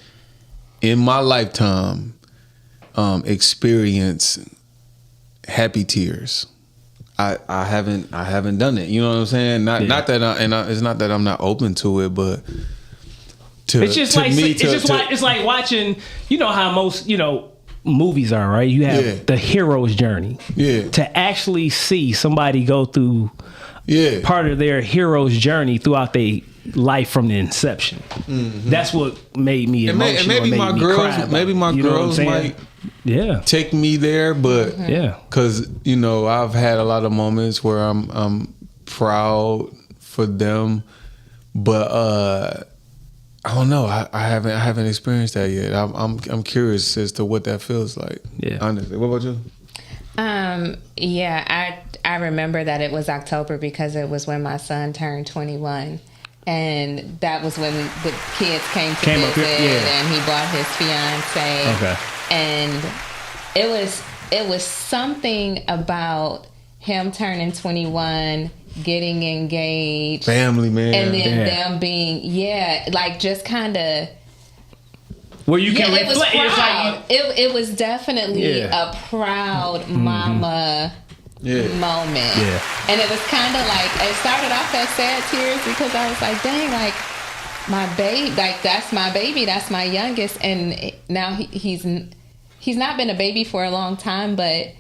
in my lifetime experience happy tears. I haven't done it. You know what I'm saying? Not that it's not that I'm not open to it, but it's like watching. You know how most, you know, movies are, right? You have the hero's journey. Yeah. To actually see somebody go through part of their hero's journey throughout their life from the inception. Mm-hmm. That's what made me emotional. And maybe my girls might take me there, but because, you know, I've had a lot of moments where I'm proud for them, but I don't know. I haven't experienced that yet. I'm curious as to what that feels like. Yeah, honestly. What about you? I remember that it was October because it was when my son turned 21. And that was when the kids came to visit, and he brought his fiance. Okay. And it was something about him turning 21, getting engaged, family, man, and then them being like just kind of. Well, you can reflect. It was proud. It was definitely a proud mama. Moment. And it was kind of like, it started off as sad tears because I was like, dang, like my baby, like that's my baby, that's my youngest, and now he's not been a baby for a long time, but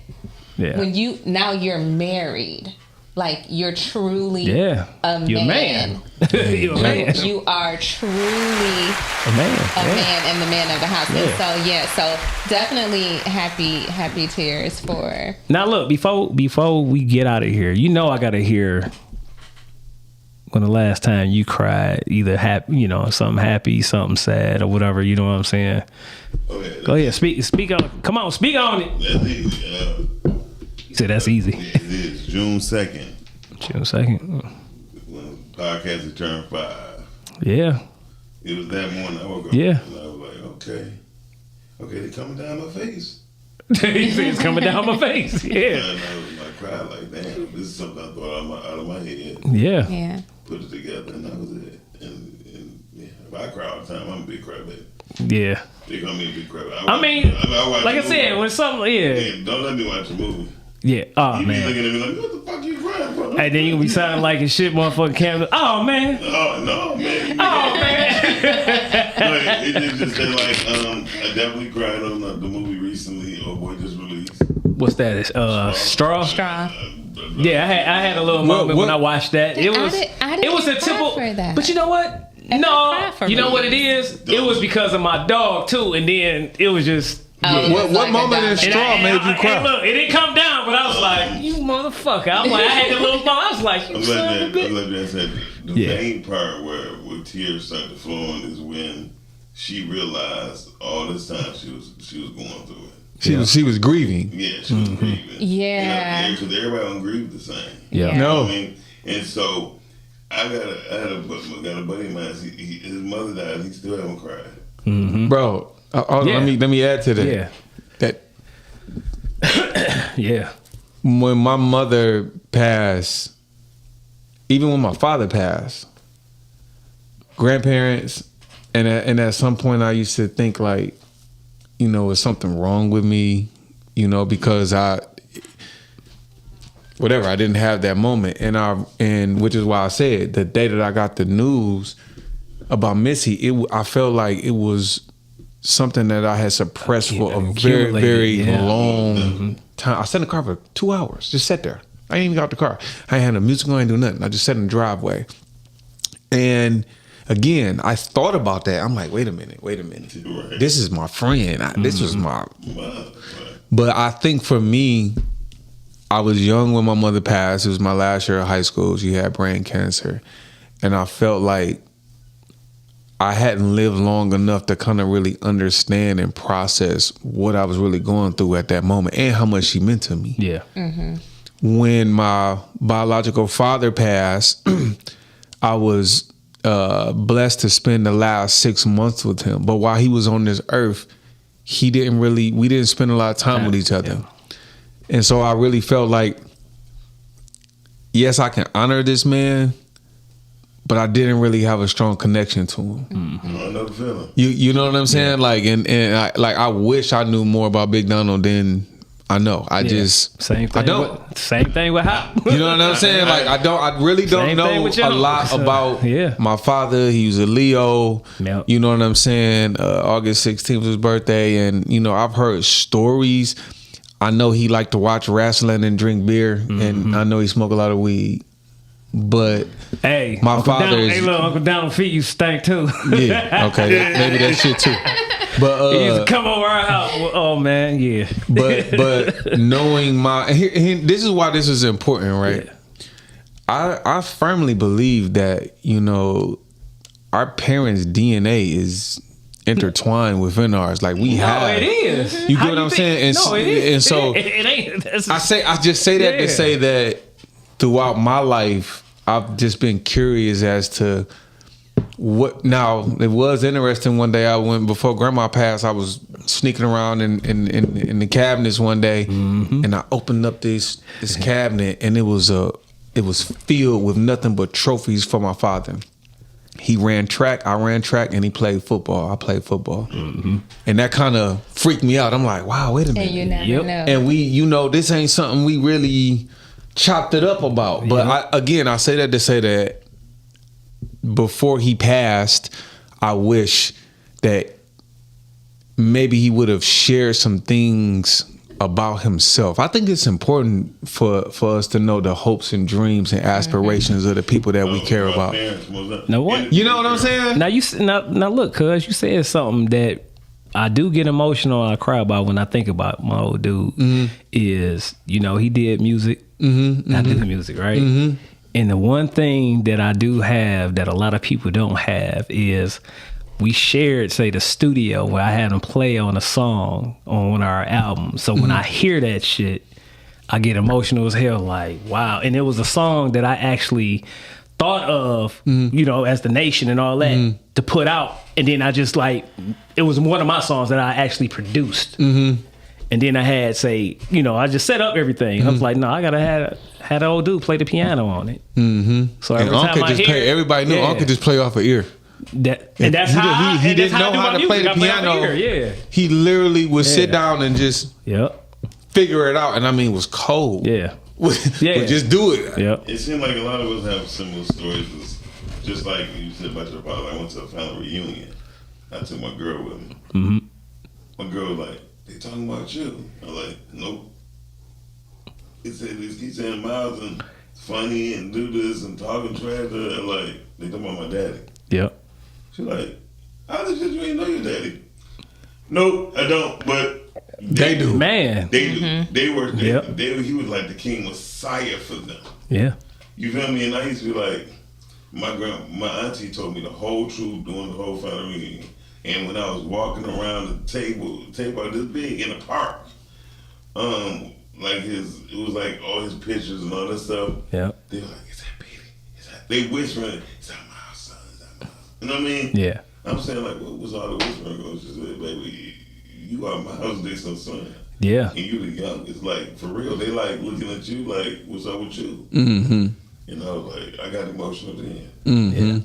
when you're married, like you're truly a man. You're a man. You're a man. You are truly a man and the man of the house. And so definitely happy tears for. Now look, before we get out of here, you know I gotta hear when the last time you cried, either happy, you know, something happy, something sad, or whatever. You know what I'm saying? Okay, go ahead, speak on. Come on, speak on it. That's easy. You said that's easy. It is June 2nd. June 2nd. When the podcast had turned 5. Yeah. It was that morning I woke up. Yeah. And I was like, okay, they coming down my face. He said it's coming down my face. Yeah. And I was like, cried like, damn, this is something I thought out of my head. Yeah. Yeah. Put it together, and that was it. And if I cry all the time, I'm a big crybaby. Yeah. They call me a big crybaby. I mean, like I said, when something, don't let me watch a movie. Yeah. Oh, you man. be looking at me like, what the fuck you crying for? Hey, then you gonna be sounding like a shit motherfucking camera. Oh, man. Oh, no, man. Oh, man. It's just that, like, I definitely cried on the movie recently. Oh, boy, just released. What's that? Straw? Yeah, I had a little moment when I watched that. It was a typical. But you know what? No, you know what it is? It was because of my dog too, and then it was just. What moment in Straw made you cry? Look, it didn't come down, but I was like, "You motherfucker!" I had a little. I was like, "You son of a bitch." I'm glad that said the main part where tears started flowing is when she realized all this time she was going through it. She was grieving. Yeah, she was grieving. Yeah, because everybody don't grieve the same. Yeah, you know what I mean? And so I got a buddy of mine. His mother died. He still haven't cried. Mm-hmm. Bro. Let me add to that. Yeah. When my mother passed, even when my father passed, grandparents, and at some point I used to think like, you know, is something wrong with me, you know, because I didn't have that moment, and which is why I said the day that I got the news about Missy, I felt like it was something that I had suppressed for a very, very long time. I sat in the car for 2 hours, just sat there. I didn't even get out the car. I ain't had no music on, I ain't do nothing. I just sat in the driveway. And again, I thought about that. I'm like, wait a minute. Right. This is my friend. This was my... But I think for me, I was young when my mother passed. It was my last year of high school. She had brain cancer. And I felt like I hadn't lived long enough to kind of really understand and process what I was really going through at that moment and how much she meant to me. Yeah. When my biological father passed, I was blessed to spend the last 6 months with him. But while he was on this earth, we didn't spend a lot of time with each other. Yeah. And so I really felt like, yes, I can honor this man, but I didn't really have a strong connection to him. I know the feeling. You know what I'm saying? Like, and I wish I knew more about Big Donald than I know. I just same thing. I don't. Same thing with Hop. You know what I'm saying? Like I really don't know a lot about my father. He was a Leo. Yep. You know what I'm saying? August 16th was his birthday, and you know I've heard stories. I know he liked to watch wrestling and drink beer, and I know he smoked a lot of weed. But hey, my father is... Hey, look, Uncle Donald feet used to stink too. Yeah, okay, maybe that shit too. But he used to come over our house. Oh man, yeah. But knowing this is why this is important, right? Yeah. I firmly believe that, you know, our parents' DNA is intertwined within ours. Like we have. No, it is. You get what I'm saying? And, no, it is. And so it ain't. I just say that to say that throughout my life, I've just been curious as to what. Now, it was interesting. One day I went, before Grandma passed, I was sneaking around in the cabinets one day, and I opened up this cabinet, and it was filled with nothing but trophies for my father. He ran track, I ran track, and he played football. I played football. And that kind of freaked me out. I'm like, wow, wait a minute. And you never know. And we, you know, this ain't something we really chopped it up about. But I say that to say that before he passed, I wish that maybe he would have shared some things about himself. I think it's important for us to know the hopes and dreams and aspirations of the people that we care about. Now what? You know what I'm saying? Now look, cuz you said something that I do get emotional and I cry about when I think about my old dude. Is, you know, he did music. I do music, right? And the one thing that I do have that a lot of people don't have is we shared, say, the studio where I had him play on a song on one of our albums. So when I hear that shit, I get emotional as hell, like, wow. And it was a song that I actually thought of, you know, as the nation and all that to put out. And then I just it was one of my songs that I actually produced. And then I had, say, you know, I just set up everything. I was like, no, I gotta have the old dude play the piano on it. So every time I hear it, everybody knew Uncle just play off an ear. That's how he didn't know how to play the piano. He literally would sit down and just figure it out, and I mean, it was cold. Would just do it. It seemed like a lot of us have similar stories. Just like you said about your father. I went to a family reunion. I took my girl with me. My girl was like, "They talking about you?" I'm like, "Nope." He said, "They keep saying Miles and funny and do this and talking trash." And like, they talking about my daddy. She's like, "How did you ain't know your daddy?" Nope, I don't. But they do, man. They do. They were. He was like the king Messiah for them. You feel me? And I used to be like, my auntie told me the whole truth during the whole family reunion. And when I was walking around the table this big in the park, it was like all his pictures and all that stuff. They were like, "Is that baby? Is that?" They whispering, "Is that my son? Is that my?" You know what I mean? I'm saying, like, what was all the whispering going? She said, "Baby, you are Miles Dixon's son. And you the youngest." Like, for real, they like looking at you like, "What's up with you?" You know, like, I got emotional then.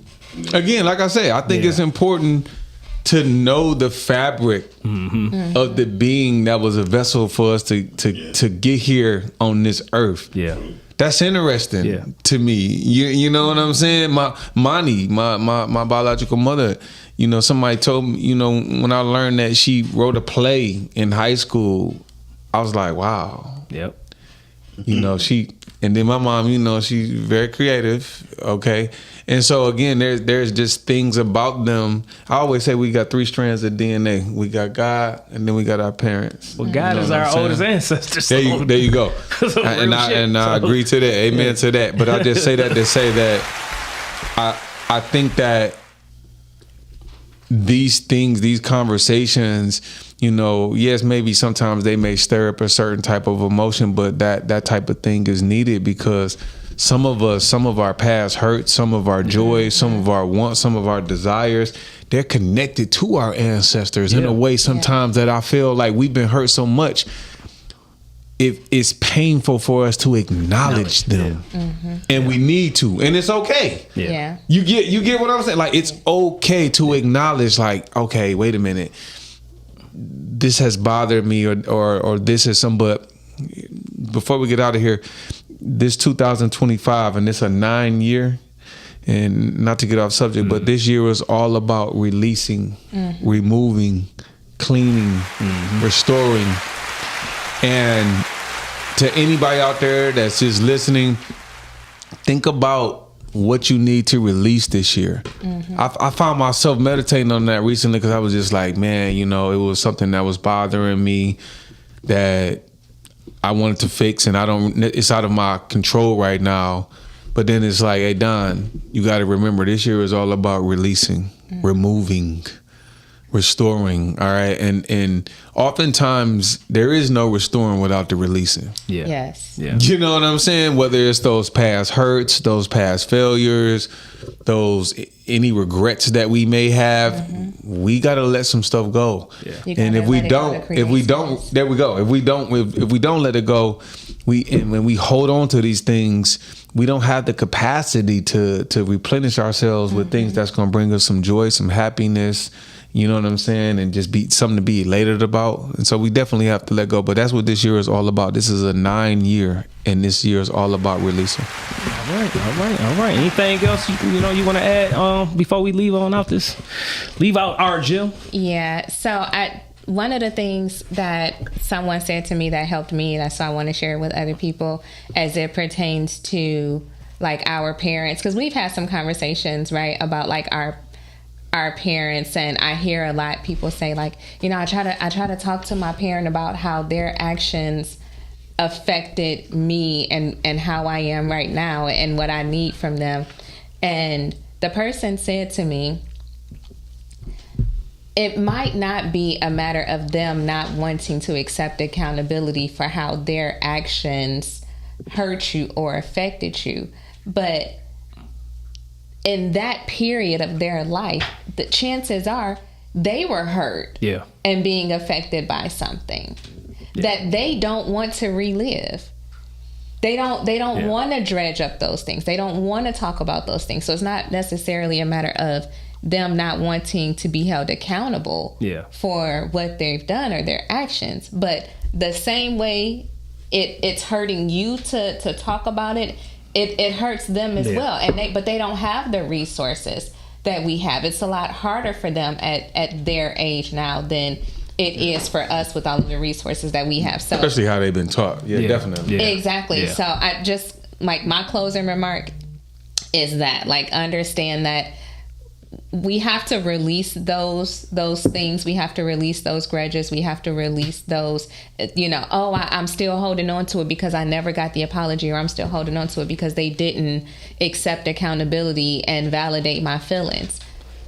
Again, like I say, I think it's important to know the fabric of the being that was a vessel for us to get here on this earth. That's interesting to me. You know what I'm saying? My biological mother, you know, somebody told me, you know, when I learned that she wrote a play in high school, I was like, wow. You know, she And then my mom, you know, she's very creative, okay? And so, again, there's just things about them. I always say we got 3 strands of DNA. We got God, and then we got our parents. Well, God is our oldest ancestor. So. There you go. and I agree to that. Amen to that. But I just say that to say that I think that these things, these conversations, you know, yes, maybe sometimes they may stir up a certain type of emotion, but that type of thing is needed because some of us, some of our past hurts, some of our joys, some of our wants, some of our desires, they're connected to our ancestors in a way sometimes that I feel like we've been hurt so much. It's painful for us to acknowledge them, and we need to, and it's okay. Yeah. You get what I'm saying? Like, it's okay to acknowledge, like, okay, wait a minute, this has bothered me, or this is some. But before we get out of here, this 2025, and it's a 9-year, and not to get off subject, but this year was all about releasing, removing, cleaning, restoring. And to anybody out there that's just listening, think about what you need to release this year. I found myself meditating on that recently because I was just like, man, you know, it was something that was bothering me that I wanted to fix, and it's out of my control right now. But then it's like, hey, Don, you got to remember, this year is all about releasing, removing, restoring. All right. And oftentimes there is no restoring without the releasing. Yeah. Yes. Yeah. You know what I'm saying? Whether it's those past hurts, those past failures, those any regrets that we may have, we got to let some stuff go. Yeah. And if we don't, there we go. If we don't let it go, when we hold on to these things, we don't have the capacity to replenish ourselves with things that's going to bring us some joy, some happiness. You know what I'm saying? And just be something to be elated about. And so we definitely have to let go. But that's what this year is all about. This is a 9-year, and this year is all about releasing. All right. Anything else you want to add before we leave out our gym? Yeah. So one of the things that someone said to me that helped me, and so I want to share it with other people as it pertains to like our parents, because we've had some conversations, right, about like our parents, and I hear a lot people say like, you know, I try to talk to my parent about how their actions affected me and how I am right now and what I need from them. And the person said to me, it might not be a matter of them not wanting to accept accountability for how their actions hurt you or affected you, but in that period of their life, the chances are they were hurt and being affected by something that they don't want to relive. They don't want to dredge up those things. They don't want to talk about those things. So it's not necessarily a matter of them not wanting to be held accountable for what they've done or their actions. But the same way it's hurting you to talk about it, it hurts them as well. But they don't have the resources that we have. It's a lot harder for them at their age now than it is for us with all of the resources that we have. So especially how they've been taught. Yeah. Definitely. Yeah. Exactly. Yeah. So I just, like, my closing remark is that, like, understand that we have to release those things. We have to release those grudges. We have to release those, you know, I'm still holding on to it because I never got the apology, or I'm still holding on to it because they didn't accept accountability and validate my feelings.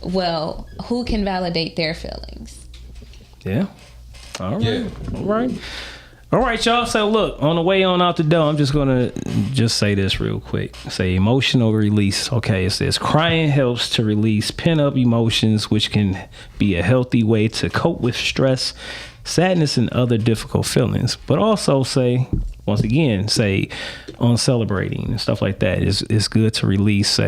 Well, who can validate their feelings? Yeah. All right. All right, y'all. So look, on the way on out the door, I'm just going to say this real quick. Say emotional release. Okay, it says crying helps to release pent-up emotions, which can be a healthy way to cope with stress, sadness, and other difficult feelings. But also once again, on celebrating and stuff like that, it's good to release,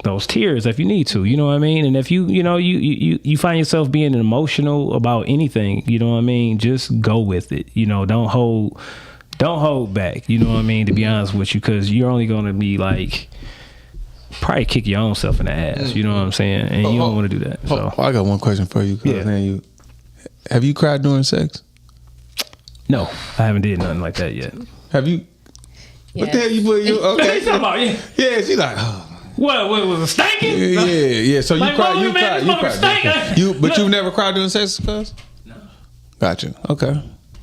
those tears if you need to, you know what I mean? And if you find yourself being emotional about anything, you know what I mean, just go with it. You know, don't hold back, you know what I mean, to be honest with you, because you're only going to be like probably kick your own self in the ass, you know what I'm saying? And you don't want to do that. So I got one question for you. Man, have you cried during sex? No, I haven't did nothing like that yet. Have you What the hell you put you? Okay. Talking about, Yeah, she like, oh. What was it stinking? Yeah. So like, you cried. But you've never cried during sex, cuz? No. Gotcha. Okay.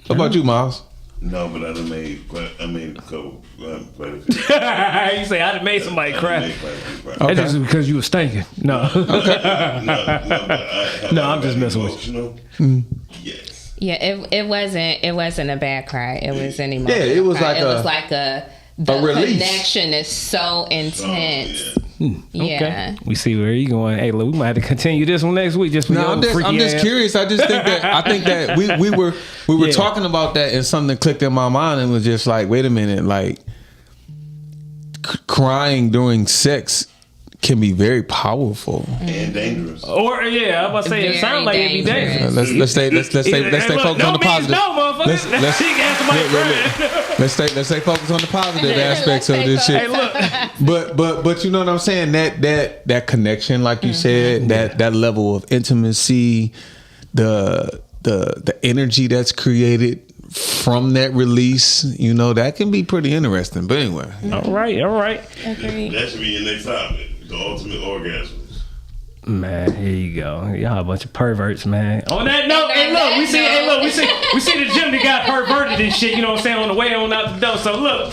What about you, Miles? No, but I made a couple, quite a few. You say I done made somebody cry. That's just because you were stinking. No. Okay. No, I'm just messing with you. Yes. Yeah, it wasn't a bad cry. It was an emotional. Yeah, it was cry. like the release. connection is so intense. Yeah. Okay. We see where you going. Hey, look, we might have to continue this one next week. I'm just curious. I just think that we were talking about that and something clicked in my mind and was just like, wait a minute, like crying during sex can be very powerful and dangerous. Or I'm about to say it sounds like it'd be dangerous. Let's stay focused on the positive. Let's stay focused on the positive aspects of this shit. Hey, look. But you know what I'm saying? That connection, like you said, that level of intimacy, the energy that's created from that release, you know, that can be pretty interesting. But anyway. All right. Agreed. That should be your next topic. The ultimate orgasms. Man, here you go. Y'all a bunch of perverts, man. On that note, we see the gym that got perverted and shit, you know what I'm saying, on the way on out the door. So look,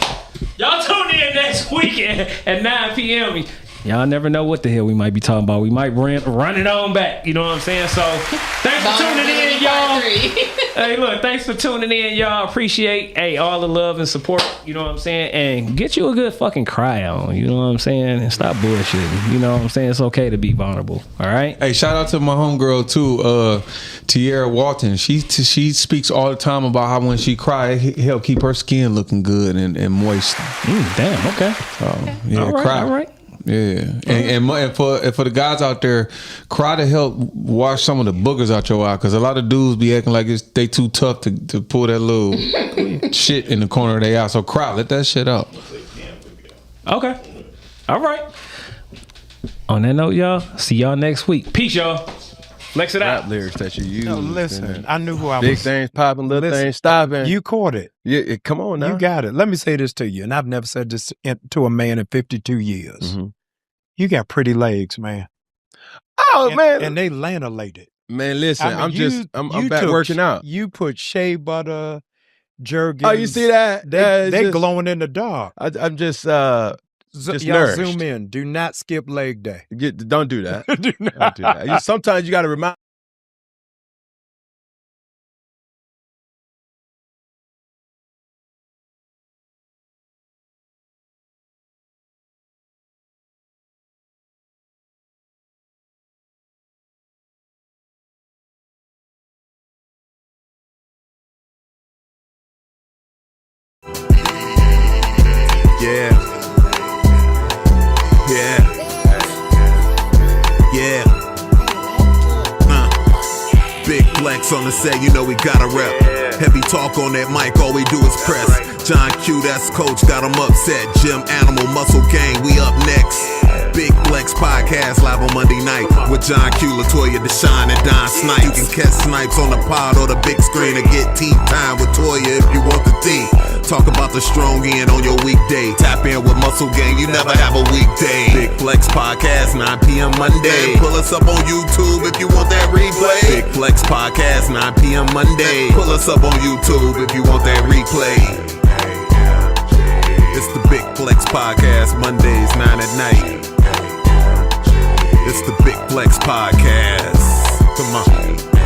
y'all tune in next weekend at 9 p.m. Y'all never know what the hell we might be talking about. We might run it on back, you know what I'm saying? So thanks for tuning in, y'all. Hey, look, thanks for tuning in, y'all. Appreciate, all the love and support, you know what I'm saying? And get you a good fucking cry on, you know what I'm saying? And stop bullshitting, you know what I'm saying? It's okay to be vulnerable, all right? Hey, shout out to my homegirl, too, Tierra Walton. She speaks all the time about how when she cries, it help keep her skin looking good and moist. Damn, okay. Yeah, all right, cry. All right. Yeah, and for the guys out there, cry to help wash some of the boogers out your eye, because a lot of dudes be acting like they too tough to pull that little shit in the corner of their eye. So cry, let that shit out. Okay, all right. On that note, y'all, see y'all next week. Peace, y'all. Flex it out. Rap lyrics that you use. No, listen, I knew who I big was. Big things popping, little things stopping. You caught it. Yeah, come on now. You got it. Let me say this to you, and I've never said this to a man in 52 years. Mm-hmm. You got pretty legs, man. Oh, man. And they lanolated. Man, listen, I'm back working out. You put shea butter, jergens. Oh, you see that? They glowing in the dark. I'm just y'all nourished. zoom in. Do not skip leg day. Don't do that. Don't do that. Sometimes you got to remind. Big flex on the set, you know we gotta rep. Heavy talk on that mic, all we do is press. John Q, that's coach, got him upset. Gym Animal Muscle Gang, we up next. Big Flex Podcast live on Monday night with John Q, Latoya, Deshaun, and Don Snipes. You can catch Snipes on the pod or the big screen or get tea time with Toya if you want the tea. Talk about the strong end on your weekday. Tap in with Muscle Gang, you never have a weekday. Big Flex Podcast, 9 p.m. Monday. Pull us up on YouTube if you want that replay. Big Flex Podcast, 9 p.m. Monday. Pull us up on YouTube if you want that replay. It's the Big Flex Podcast, Mondays, 9 at night. It's the Big Flex Podcast. Come on.